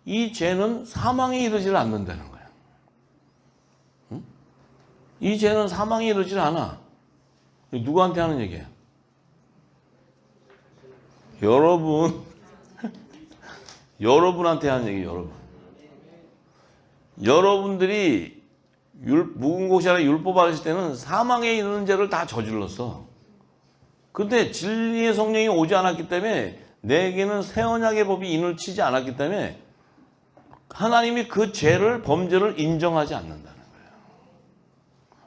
이 죄는 사망에 이르지를 않는다는 거야. 응? 이 죄는 사망에 이르지 않아. 누구한테 하는 얘기야? 여러분한테 하는 얘기예요. 여러분들이 묵은 곳이 아니라 율법 받으실 때는 사망에 이르는 죄를 다 저질렀어. 근데 진리의 성령이 오지 않았기 때문에 내게는 새 언약의 법이 인을 치지 않았기 때문에 하나님이 그 죄를 범죄를 인정하지 않는다는 거예요.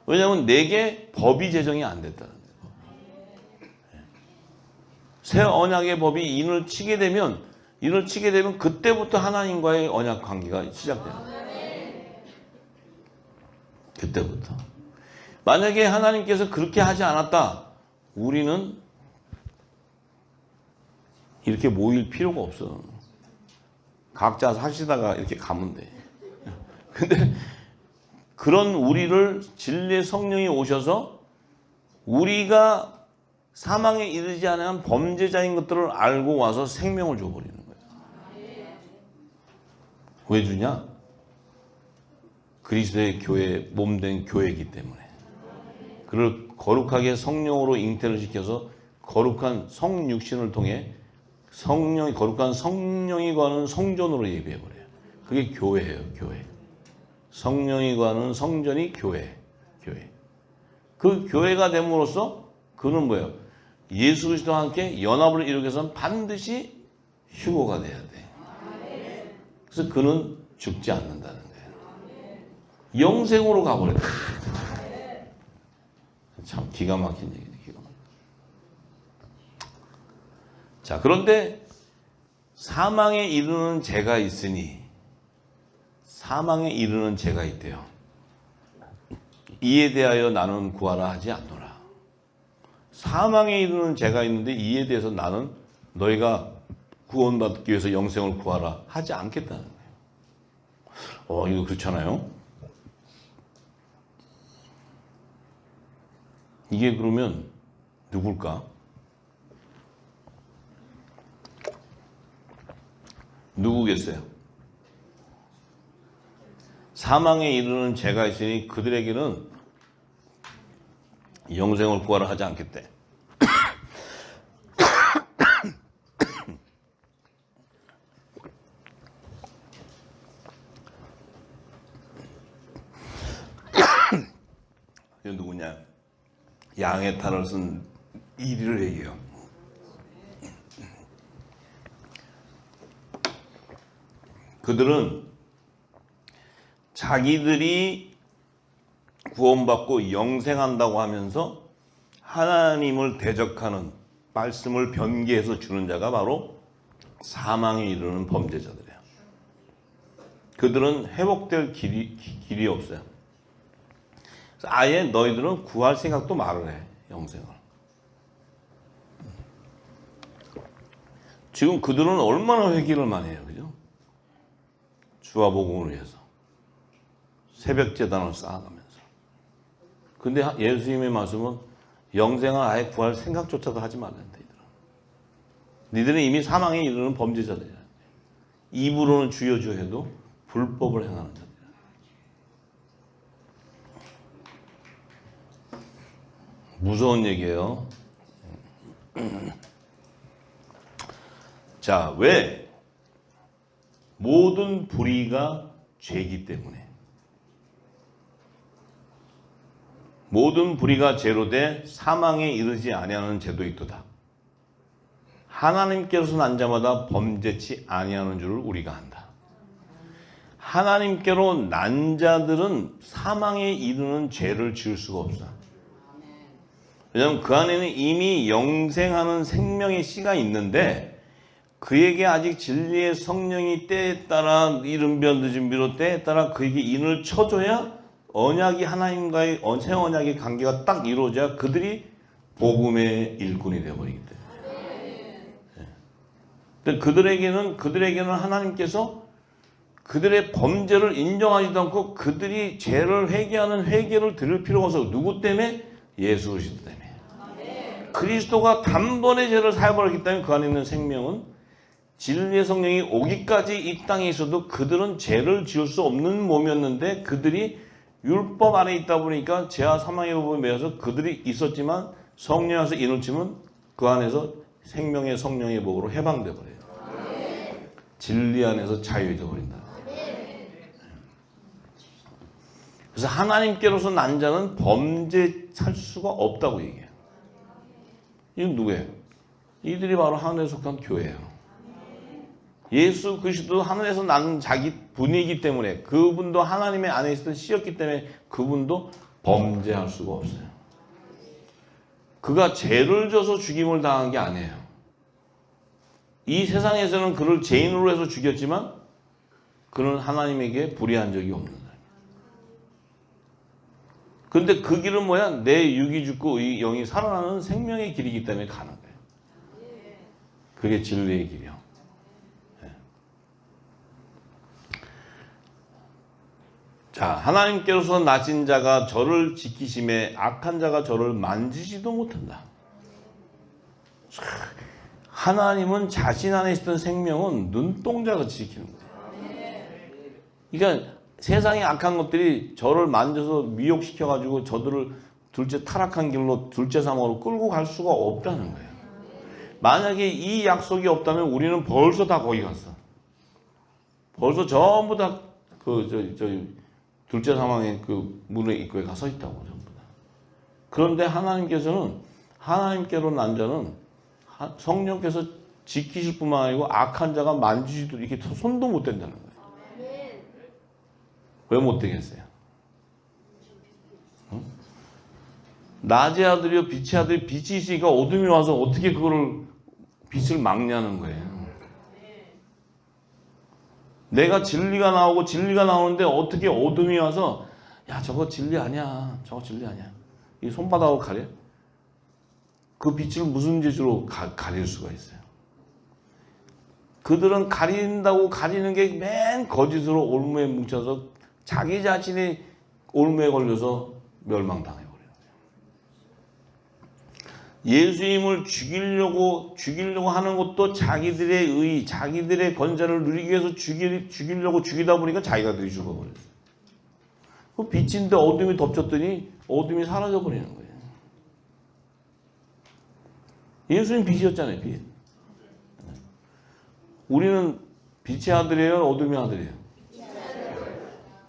왜냐하면 내게 법이 제정이 안 됐다는 거예요. 새 언약의 법이 인을 치게 되면 그때부터 하나님과의 언약 관계가 시작되는 거예요. 그때부터. 만약에 하나님께서 그렇게 하지 않았다. 우리는 이렇게 모일 필요가 없어. 각자 사시다가 이렇게 가면 돼. 근데 그런 우리를 진리의 성령이 오셔서 우리가 사망에 이르지 않은 범죄자인 것들을 알고 와서 생명을 줘버리는 거예요. 왜 주냐? 그리스도의 교회, 몸된 교회이기 때문에. 그를 거룩하게 성령으로 잉태를 시켜서 거룩한 성육신을 통해 성령이, 거룩한 성령이 거하는 성전으로 예비해버려요. 그게 교회예요, 교회. 성령이 거하는 성전이 교회. 그 교회가 됨으로써 그는 뭐예요? 예수 그리스도와 함께 연합을 이루기 위해서는 반드시 휴거가 돼야 돼. 그래서 그는 죽지 않는다는 거예요. 영생으로 가버렸다. 참 기가 막힌 얘기죠. 기가 막힌. 자, 그런데 사망에 이르는 죄가 있으니, 사망에 이르는 죄가 있대요. 이에 대하여 나는 구하라 하지 않노라. 사망에 이르는 죄가 있는데 이에 대해서 나는 너희가 구원받기 위해서 영생을 구하라 하지 않겠다는 거예요. 이거 그렇잖아요. 이게 그러면 누굴까? 누구겠어요? 사망에 이르는 죄가 있으니 그들에게는 영생을 구하라 하지 않겠대. 이건 누구냐? 양의 탈을 쓴 이리를 얘기해요. 그들은 자기들이 구원받고 영생한다고 하면서 하나님을 대적하는 말씀을 변개해서 주는 자가 바로 사망에 이르는 범죄자들이에요. 그들은 회복될 길이 없어요. 그래서 아예 너희들은 구할 생각도 말을 해. 영생을. 지금 그들은 얼마나 회개를 많이 해요. 그죠? 주와 복음을 위해서 새벽 제단을 쌓아가면서. 근데 예수님의 말씀은 영생을 아예 구할 생각조차도 하지 말란다. 니들은 이미 사망에 이르는 범죄자들이야. 입으로는 주여 주여 해도 불법을 행하는 자들이야. 무서운 얘기예요. 자, 왜? 모든 불의가 죄이기 때문에. 모든 불의가 죄로 돼 사망에 이르지 아니하는 죄도 있도다. 하나님께로서 난 자마다 범죄치 아니하는 줄을 우리가 안다. 하나님께로 난 자들은 사망에 이르는 죄를 지을 수가 없어. 왜냐하면 그 안에는 이미 영생하는 생명의 씨가 있는데 그에게 아직 진리의 성령이 때에 따라 이른 별 늦은 비로 때에 따라 그에게 인을 쳐줘야 언약이 하나님과의 새 언약의 관계가 딱 이루어져야 그들이 복음의 일꾼이 되어버리기 때문에. 그들에게는 하나님께서 그들의 범죄를 인정하지도 않고 그들이 죄를 회개하는 회개를 드릴 필요가 없어. 누구 때문에? 예수 그리스도 때문에. 그리스도가 단번에 죄를 사해버렸기 때문에 그 안에 있는 생명은 진리의 성령이 오기까지 이 땅에 있어도 그들은 죄를 지을 수 없는 몸이었는데 그들이 율법 안에 있다 보니까 죄와 사망의 법에 매여서 그들이 있었지만 성령이 와서 인을 치면 그 안에서 생명의 성령의 법으로 해방돼 버려요. 진리 안에서 자유해져 버린다. 그래서 하나님께로서 난 자는 범죄할 수가 없다고 얘기해요. 이건 누구예요? 이들이 바로 하늘에 속한 교회예요. 예수 그리스도 하늘에서 난 자기 분이기 때문에 그분도 하나님의 안에 있었던 씨였기 때문에 그분도 범죄할 수가 없어요. 그가 죄를 져서 죽임을 당한 게 아니에요. 이 세상에서는 그를 죄인으로 해서 죽였지만 그는 하나님에게 불의한 적이 없는 사람이에요. 근데 그 길은 뭐야? 내 육이 죽고 이 영이 살아나는 생명의 길이기 때문에 가는 거예요. 그게 진리의 길이요. 자, 하나님께로서 낮은 자가 저를 지키심에 악한 자가 저를 만지지도 못한다. 하나님은 자신 안에 있었던 생명은 눈동자같이 지키는 거예요. 그러니까 세상의 악한 것들이 저를 만져서 미혹시켜가지고 저들을 둘째 타락한 길로 둘째 사망으로 끌고 갈 수가 없다는 거예요. 만약에 이 약속이 없다면 우리는 벌써 다 거기 갔어. 벌써 전부 다 둘째 사망의 그 문의 입구에 가서 있다고 전부 다. 그런데 하나님께서는 하나님께로 난 자는 성령께서 지키실 뿐만 아니고 악한 자가 만지지도 이렇게 손도 못 댄다는 거예요. 왜 못 되겠어요? 낮의 아들이요 빛의 아들이 빛이 있으니까 어둠이 와서 어떻게 그거를 빛을 막냐는 거예요. 내가 진리가 나오고 진리가 나오는데 어떻게 어둠이 와서 야 저거 진리 아니야, 저거 진리 아니야, 이 손바닥으로 가려? 그 빛을 무슨 재주로 가릴 수가 있어요? 그들은 가린다고 가리는 게 맨 거짓으로 올무에 뭉쳐서 자기 자신이 올무에 걸려서 멸망당해버려요. 예수님을 죽이려고 하는 것도 자기들의 의, 자기들의 권세를 누리기 위해서 죽이려고 죽이다 보니까 자기가들이 죽어버렸어요. 그 빛인데 어둠이 덮쳤더니 어둠이 사라져 버리는 거예요. 예수님 빛이었잖아요, 빛. 우리는 빛의 아들이에요, 어둠의 아들이에요?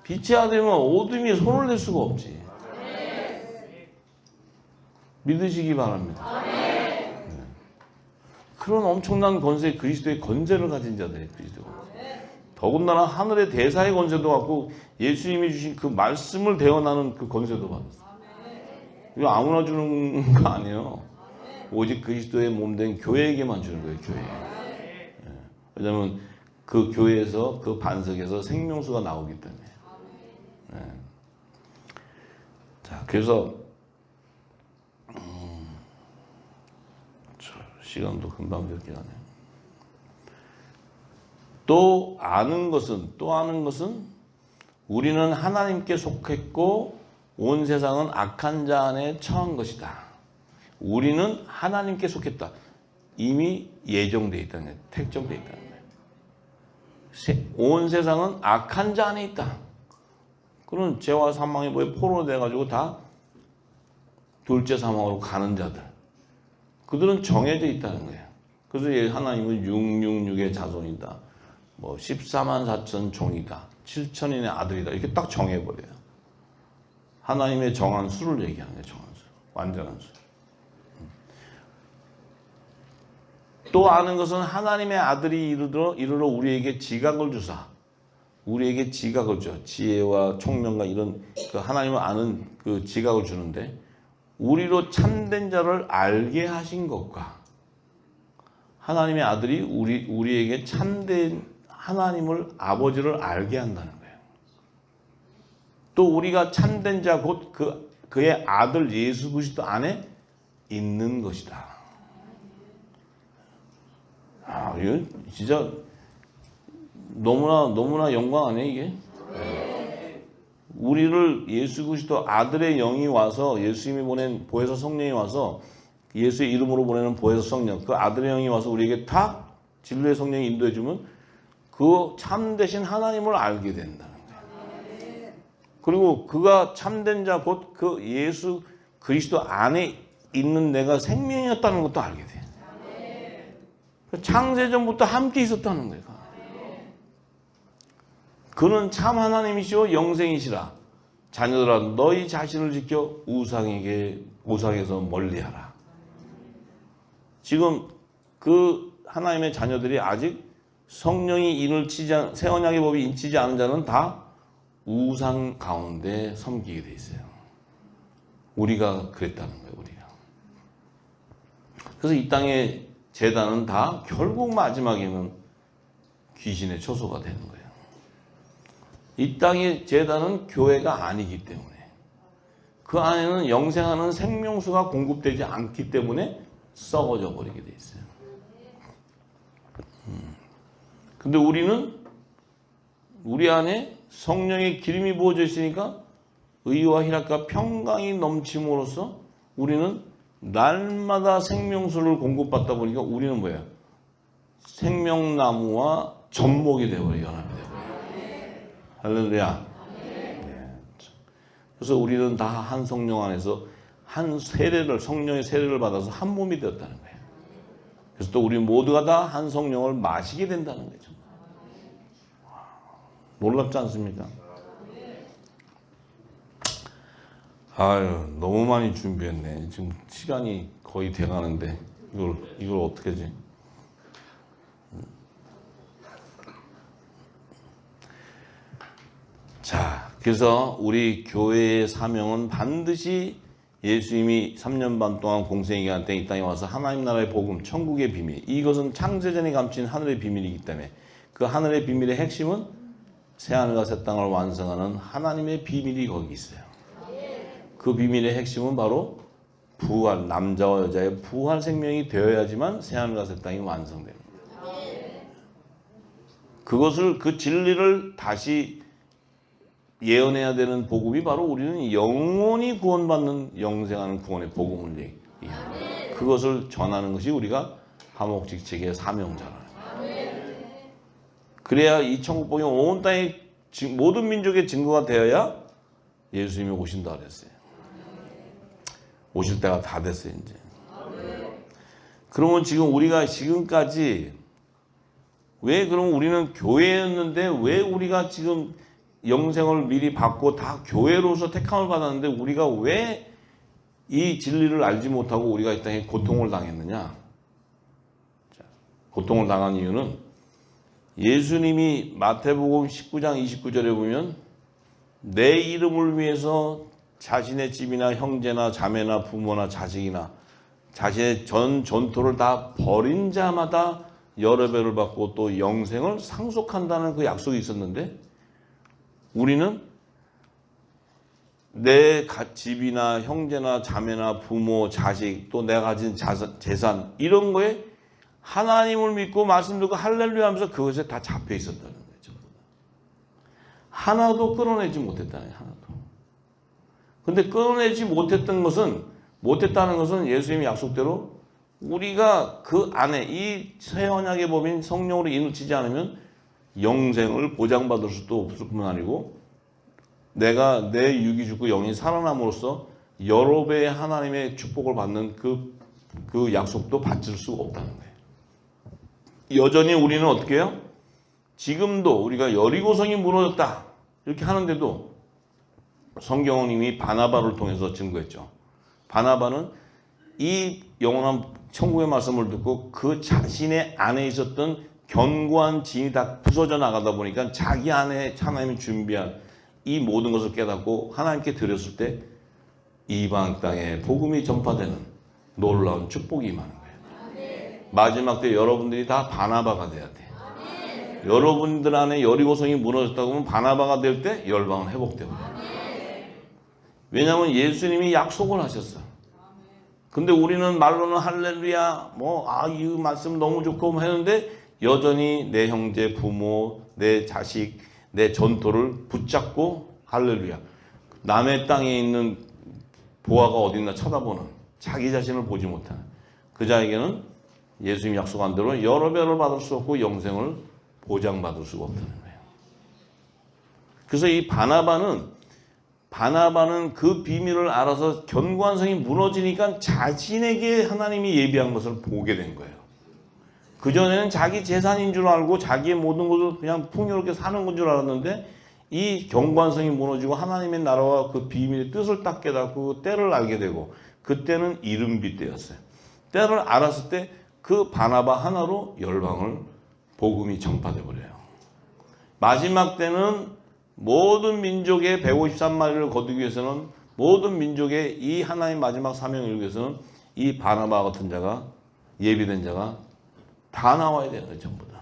빛의 아들이면 어둠이 손을 댈 수가 없지. 믿으시기 바랍니다. 네. 그런 엄청난 권세, 그리스도의 권세를 가진 자들이 그리스도. 더군다나 하늘의 대사의 권세도 갖고 예수님이 주신 그 말씀을 대언하는 그 권세도 받았어요. 이거 아무나 주는 거 아니에요. 오직 그리스도의 몸된 교회에게만 주는 거예요, 교회에. 네. 왜냐하면 그 교회에서, 그 반석에서 생명수가 나오기 때문에. 네. 자, 그래서 시간도 금방 그렇게 가네요. 또 아는 것은 우리는 하나님께 속했고 온 세상은 악한 자 안에 처한 것이다. 우리는 하나님께 속했다. 이미 예정되어 있다는 거예요. 택정되어 있다는 거예요. 온 세상은 악한 자 안에 있다. 그런 죄와 사망의 법에 포로돼가지고 다 둘째 사망으로 가는 자들. 그들은 정해져 있다는 거예요. 그래서 하나님은 666의 자손이다. 뭐 14만 4천 종이다. 7천인의 아들이다. 이렇게 딱 정해버려요. 하나님의 정한 수를 얘기하는 거예요. 정한 수. 완전한 수. 또 아는 것은 하나님의 아들이 이르러 우리에게 지각을 주사. 우리에게 지각을 줘. 지혜와 총명과 이런 그 하나님을 아는 그 지각을 주는데 우리로 참된 자를 알게 하신 것과 하나님의 아들이 우리에게 참된 하나님을 아버지를 알게 한다는 거예요. 또 우리가 참된 자 곧 그의 아들 예수 그리스도 안에 있는 것이다. 아, 이거 진짜 너무나 영광 아니에요, 이게? 우리를 예수 그리스도 아들의 영이 와서 예수님이 보낸 보혜사 성령이 와서 예수의 이름으로 보내는 보혜사 성령 그 아들의 영이 와서 우리에게 다 진리의 성령이 인도해 주면 그 참되신 하나님을 알게 된다는 거예요. 그리고 그가 참된 자 곧 그 예수 그리스도 안에 있는 내가 생명이었다는 것도 알게 돼요. 창세전부터 함께 있었다는 거예요. 그는 참 하나님이시오 영생이시라. 자녀들아 너희 자신을 지켜 우상에서 멀리하라. 지금 그 하나님의 자녀들이 아직 성령이 인을 치지 새 언약의 법이 인치지 않은 자는 다 우상 가운데 섬기게 돼 있어요. 우리가 그랬다는 거예요. 우리가. 그래서 이 땅의 제단은 다 결국 마지막에는 귀신의 처소가 되는 거예요. 이 땅의 제단은 교회가 아니기 때문에 그 안에는 영생하는 생명수가 공급되지 않기 때문에 썩어져 버리게 돼 있어요. 근데 우리는 우리 안에 성령의 기름이 부어져 있으니까 의와 희락과 평강이 넘침으로써 우리는 날마다 생명수를 공급받다 보니까 우리는 뭐예요? 생명나무와 접목이 되어버려요. 연합이 되어버려요. 할렐루야. 네. 그래서 우리는 다 한 성령 안에서 한 세례를, 성령의 세례를 받아서 한 몸이 되었다는 거예요. 그래서 또 우리 모두가 다 한 성령을 마시게 된다는 거죠. 놀랍지 않습니까? 아유, 너무 많이 준비했네. 지금 시간이 거의 돼가는데 이걸 어떻게 하지? 자, 그래서 우리 교회의 사명은 반드시 예수님이 3년 반 동안 공생애기간 때 이 땅에 와서 하나님 나라의 복음, 천국의 비밀, 이것은 창세전에 감춘 하늘의 비밀이기 때문에 그 하늘의 비밀의 핵심은 새하늘과 새 땅을 완성하는 하나님의 비밀이 거기 있어요. 그 비밀의 핵심은 바로 부활, 남자와 여자의 부활 생명이 되어야지만 새하늘과 새 땅이 완성됩니다. 그것을, 그 진리를 다시 예언해야 되는 복음이 바로 우리는 영원히 구원받는 영생하는 구원의 복음을 얘기합니다. 그것을 전하는 것이 우리가 화목직책의 사명자라는 거예요. 그래야 이 천국복음이 온 땅의 모든 민족의 증거가 되어야 예수님이 오신다 그랬어요. 오실 때가 다 됐어요, 이제. 그러면 지금 우리가 지금까지 왜 그럼 우리는 교회였는데 왜 우리가 지금 영생을 미리 받고 다 교회로서 택함을 받았는데 우리가 왜 이 진리를 알지 못하고 우리가 이 땅에 고통을 당했느냐? 고통을 당한 이유는 예수님이 마태복음 19장 29절에 보면 내 이름을 위해서 자신의 집이나 형제나 자매나 부모나 자식이나 자신의 전 전토를 다 버린 자마다 여러 배를 받고 또 영생을 상속한다는 그 약속이 있었는데 우리는 내 집이나 형제나 자매나 부모, 자식, 또 내가 가진 재산 이런 거에 하나님을 믿고 말씀 듣고 할렐루야 하면서 그것에 다 잡혀 있었다는 거죠. 하나도 끌어내지 못했다는 거예요. 하나도. 근데 끌어내지 못했다는 것은 예수님의 약속대로 우리가 그 안에 이 새 언약의 법인 성령으로 인을 치지 않으면 영생을 보장받을 수도 없을 뿐만 아니고 내가 내 육이 죽고 영이 살아남으로써 여러 배의 하나님의 축복을 받는 그 약속도 받을 수가 없다는 거예요. 여전히 우리는 어떻게 해요? 지금도 우리가 여리고성이 무너졌다 이렇게 하는데도 성경은 이미 바나바를 통해서 증거했죠. 바나바는 이 영원한 천국의 말씀을 듣고 그 자신의 안에 있었던 견고한 진이 다 부서져 나가다 보니까 자기 안에 하나님이 준비한 이 모든 것을 깨닫고 하나님께 드렸을 때 이방 땅에 복음이 전파되는 놀라운 축복이 임하는 거예요. 마지막 때 여러분들이 다 바나바가 돼야 돼. 여러분들 안에 여리고성이 무너졌다고 하면 바나바가 될 때 열방은 회복되고 왜냐하면 예수님이 약속을 하셨어. 근데 우리는 말로는 할렐루야 이 말씀 너무 좋고 했는데 여전히 내 형제, 부모, 내 자식, 내 전토를 붙잡고 할렐루야. 남의 땅에 있는 보화가 어딨나 쳐다보는 자기 자신을 보지 못하는 그 자에게는 예수님이 약속한 대로 여러 배를 받을 수 없고 영생을 보장받을 수가 없다는 거예요. 그래서 이 바나바는 그 비밀을 알아서 견고한 성이 무너지니까 자신에게 하나님이 예비한 것을 보게 된 거예요. 그전에는 자기 재산인 줄 알고 자기의 모든 것을 그냥 풍요롭게 사는 건 줄 알았는데 이 경관성이 무너지고 하나님의 나라와 그 비밀의 뜻을 딱 깨닫고 그 때를 알게 되고 그때는 이른비 때였어요. 때를 알았을 때 그 바나바 하나로 열방을 복음이 전파돼 버려요. 마지막 때는 모든 민족의 153마리를 거두기 위해서는 모든 민족의 이 하나님 마지막 사명을 이루기 위해서는 이 바나바 같은 자가 예비된 자가 다 나와야 되는 거예요. 전부 다.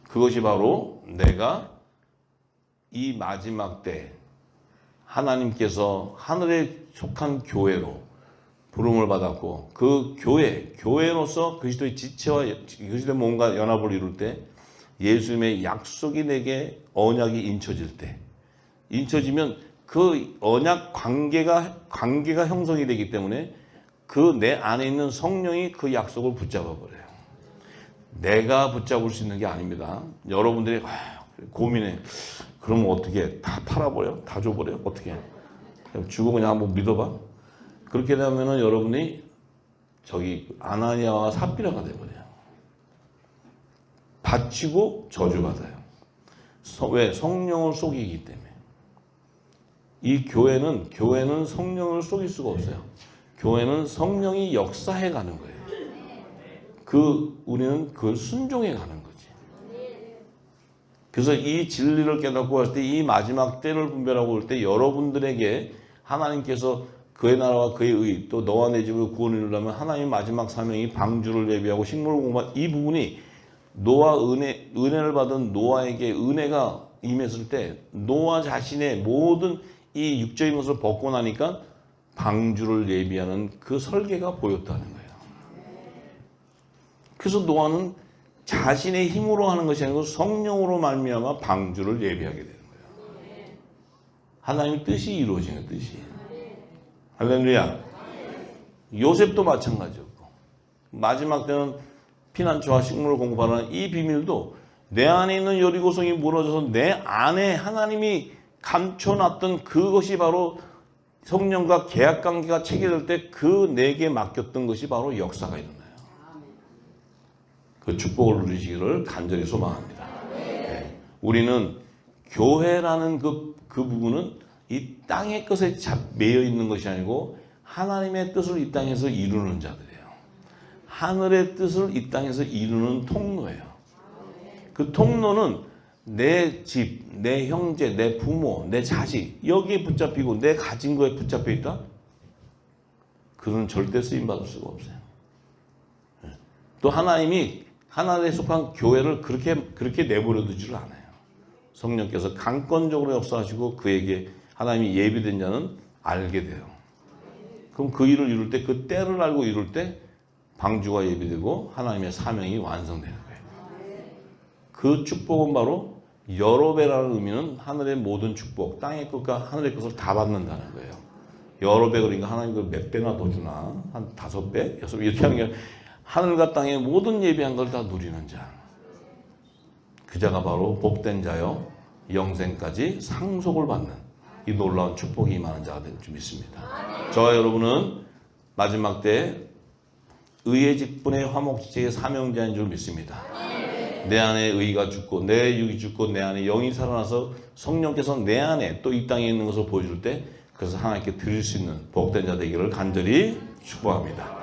그것이 바로 내가 이 마지막 때 하나님께서 하늘에 속한 교회로 부름을 받았고 그 교회로서 그리스도의 지체와 그리스도의 몸과 연합을 이룰 때 예수님의 약속이 내게 언약이 인쳐질 때, 인쳐지면 그 언약 관계가 형성이 되기 때문에 그 내 안에 있는 성령이 그 약속을 붙잡아 버려요. 내가 붙잡을 수 있는 게 아닙니다. 여러분들이 고민해. 그러면 어떻게 해? 다 팔아버려? 다 줘버려? 어떻게 해? 주고 그냥 한번 믿어봐. 그렇게 되면은 여러분이 저기 아나니아와 삽비라가 돼버려요. 바치고 저주받아요. 왜? 성령을 속이기 때문에. 이 교회는 성령을 속일 수가 없어요. 교회는 성령이 역사해 가는 거예요. 우리는 그걸 순종해 가는 거지. 그래서 이 진리를 깨닫고 갈 때, 이 마지막 때를 분별하고 올 때 여러분들에게 하나님께서 그의 나라와 그의 의, 또 너와 내 집을 구원을 이루려면 하나님의 마지막 사명이 방주를 예비하고 식물을 공부한 이 부분이 은혜를 받은 노아에게 은혜가 임했을 때 노아 자신의 모든 이 육적인 것을 벗고 나니까 방주를 예비하는 그 설계가 보였다는 거예요. 그래서 노아는 자신의 힘으로 하는 것이 아니고 성령으로 말미암아 방주를 예비하게 되는 거예요. 하나님의 뜻이 이루어지는 뜻이. 할렐루야. 요셉도 마찬가지였고, 마지막 때는 피난처와 식물을 공급하는 이 비밀도 내 안에 있는 여리고성이 무너져서 내 안에 하나님이 감춰놨던 그것이 바로 성령과 계약관계가 체결될 때 그 내게 맡겼던 것이 바로 역사가 일어나요. 그 축복을 누리시기를 간절히 소망합니다. 네. 우리는 교회라는 그 부분은 이 땅의 것에 매여 있는 것이 아니고 하나님의 뜻을 이 땅에서 이루는 자들이에요. 하늘의 뜻을 이 땅에서 이루는 통로예요. 그 통로는 내 집, 내 형제, 내 부모, 내 자식 여기에 붙잡히고 내 가진 거에 붙잡혀 있다? 그는 절대 쓰임받을 수가 없어요. 또 하나님이 하나님에 속한 교회를 그렇게 내버려 두지를 않아요. 성령께서 강권적으로 역사하시고 그에게 하나님이 예비된 자는 알게 돼요. 그럼 그 일을 이룰 때, 그 때를 알고 이룰 때 방주가 예비되고 하나님의 사명이 완성되는 거예요. 그 축복은 바로 여러 배라는 의미는 하늘의 모든 축복, 땅의 것과 하늘의 것을 다 받는다는 거예요. 여러 배 그러니까 하나님 그 몇 배나 더 주나? 한 5배? 6배? 이렇게 하는 게 하늘과 땅의 모든 예비한 걸 다 누리는 자. 그 자가 바로 복된 자요 영생까지 상속을 받는 이 놀라운 축복이 임하는 자가 될 줄 믿습니다. 저와 여러분은 마지막 때 의의 직분의 화목지체의 사명자인 줄 믿습니다. 내 안에 의가 죽고 내 육이 죽고 내 안에 영이 살아나서 성령께서 내 안에 또 이 땅에 있는 것을 보여줄 때 그래서 하나님께 드릴 수 있는 복된 자 되기를 간절히 축복합니다.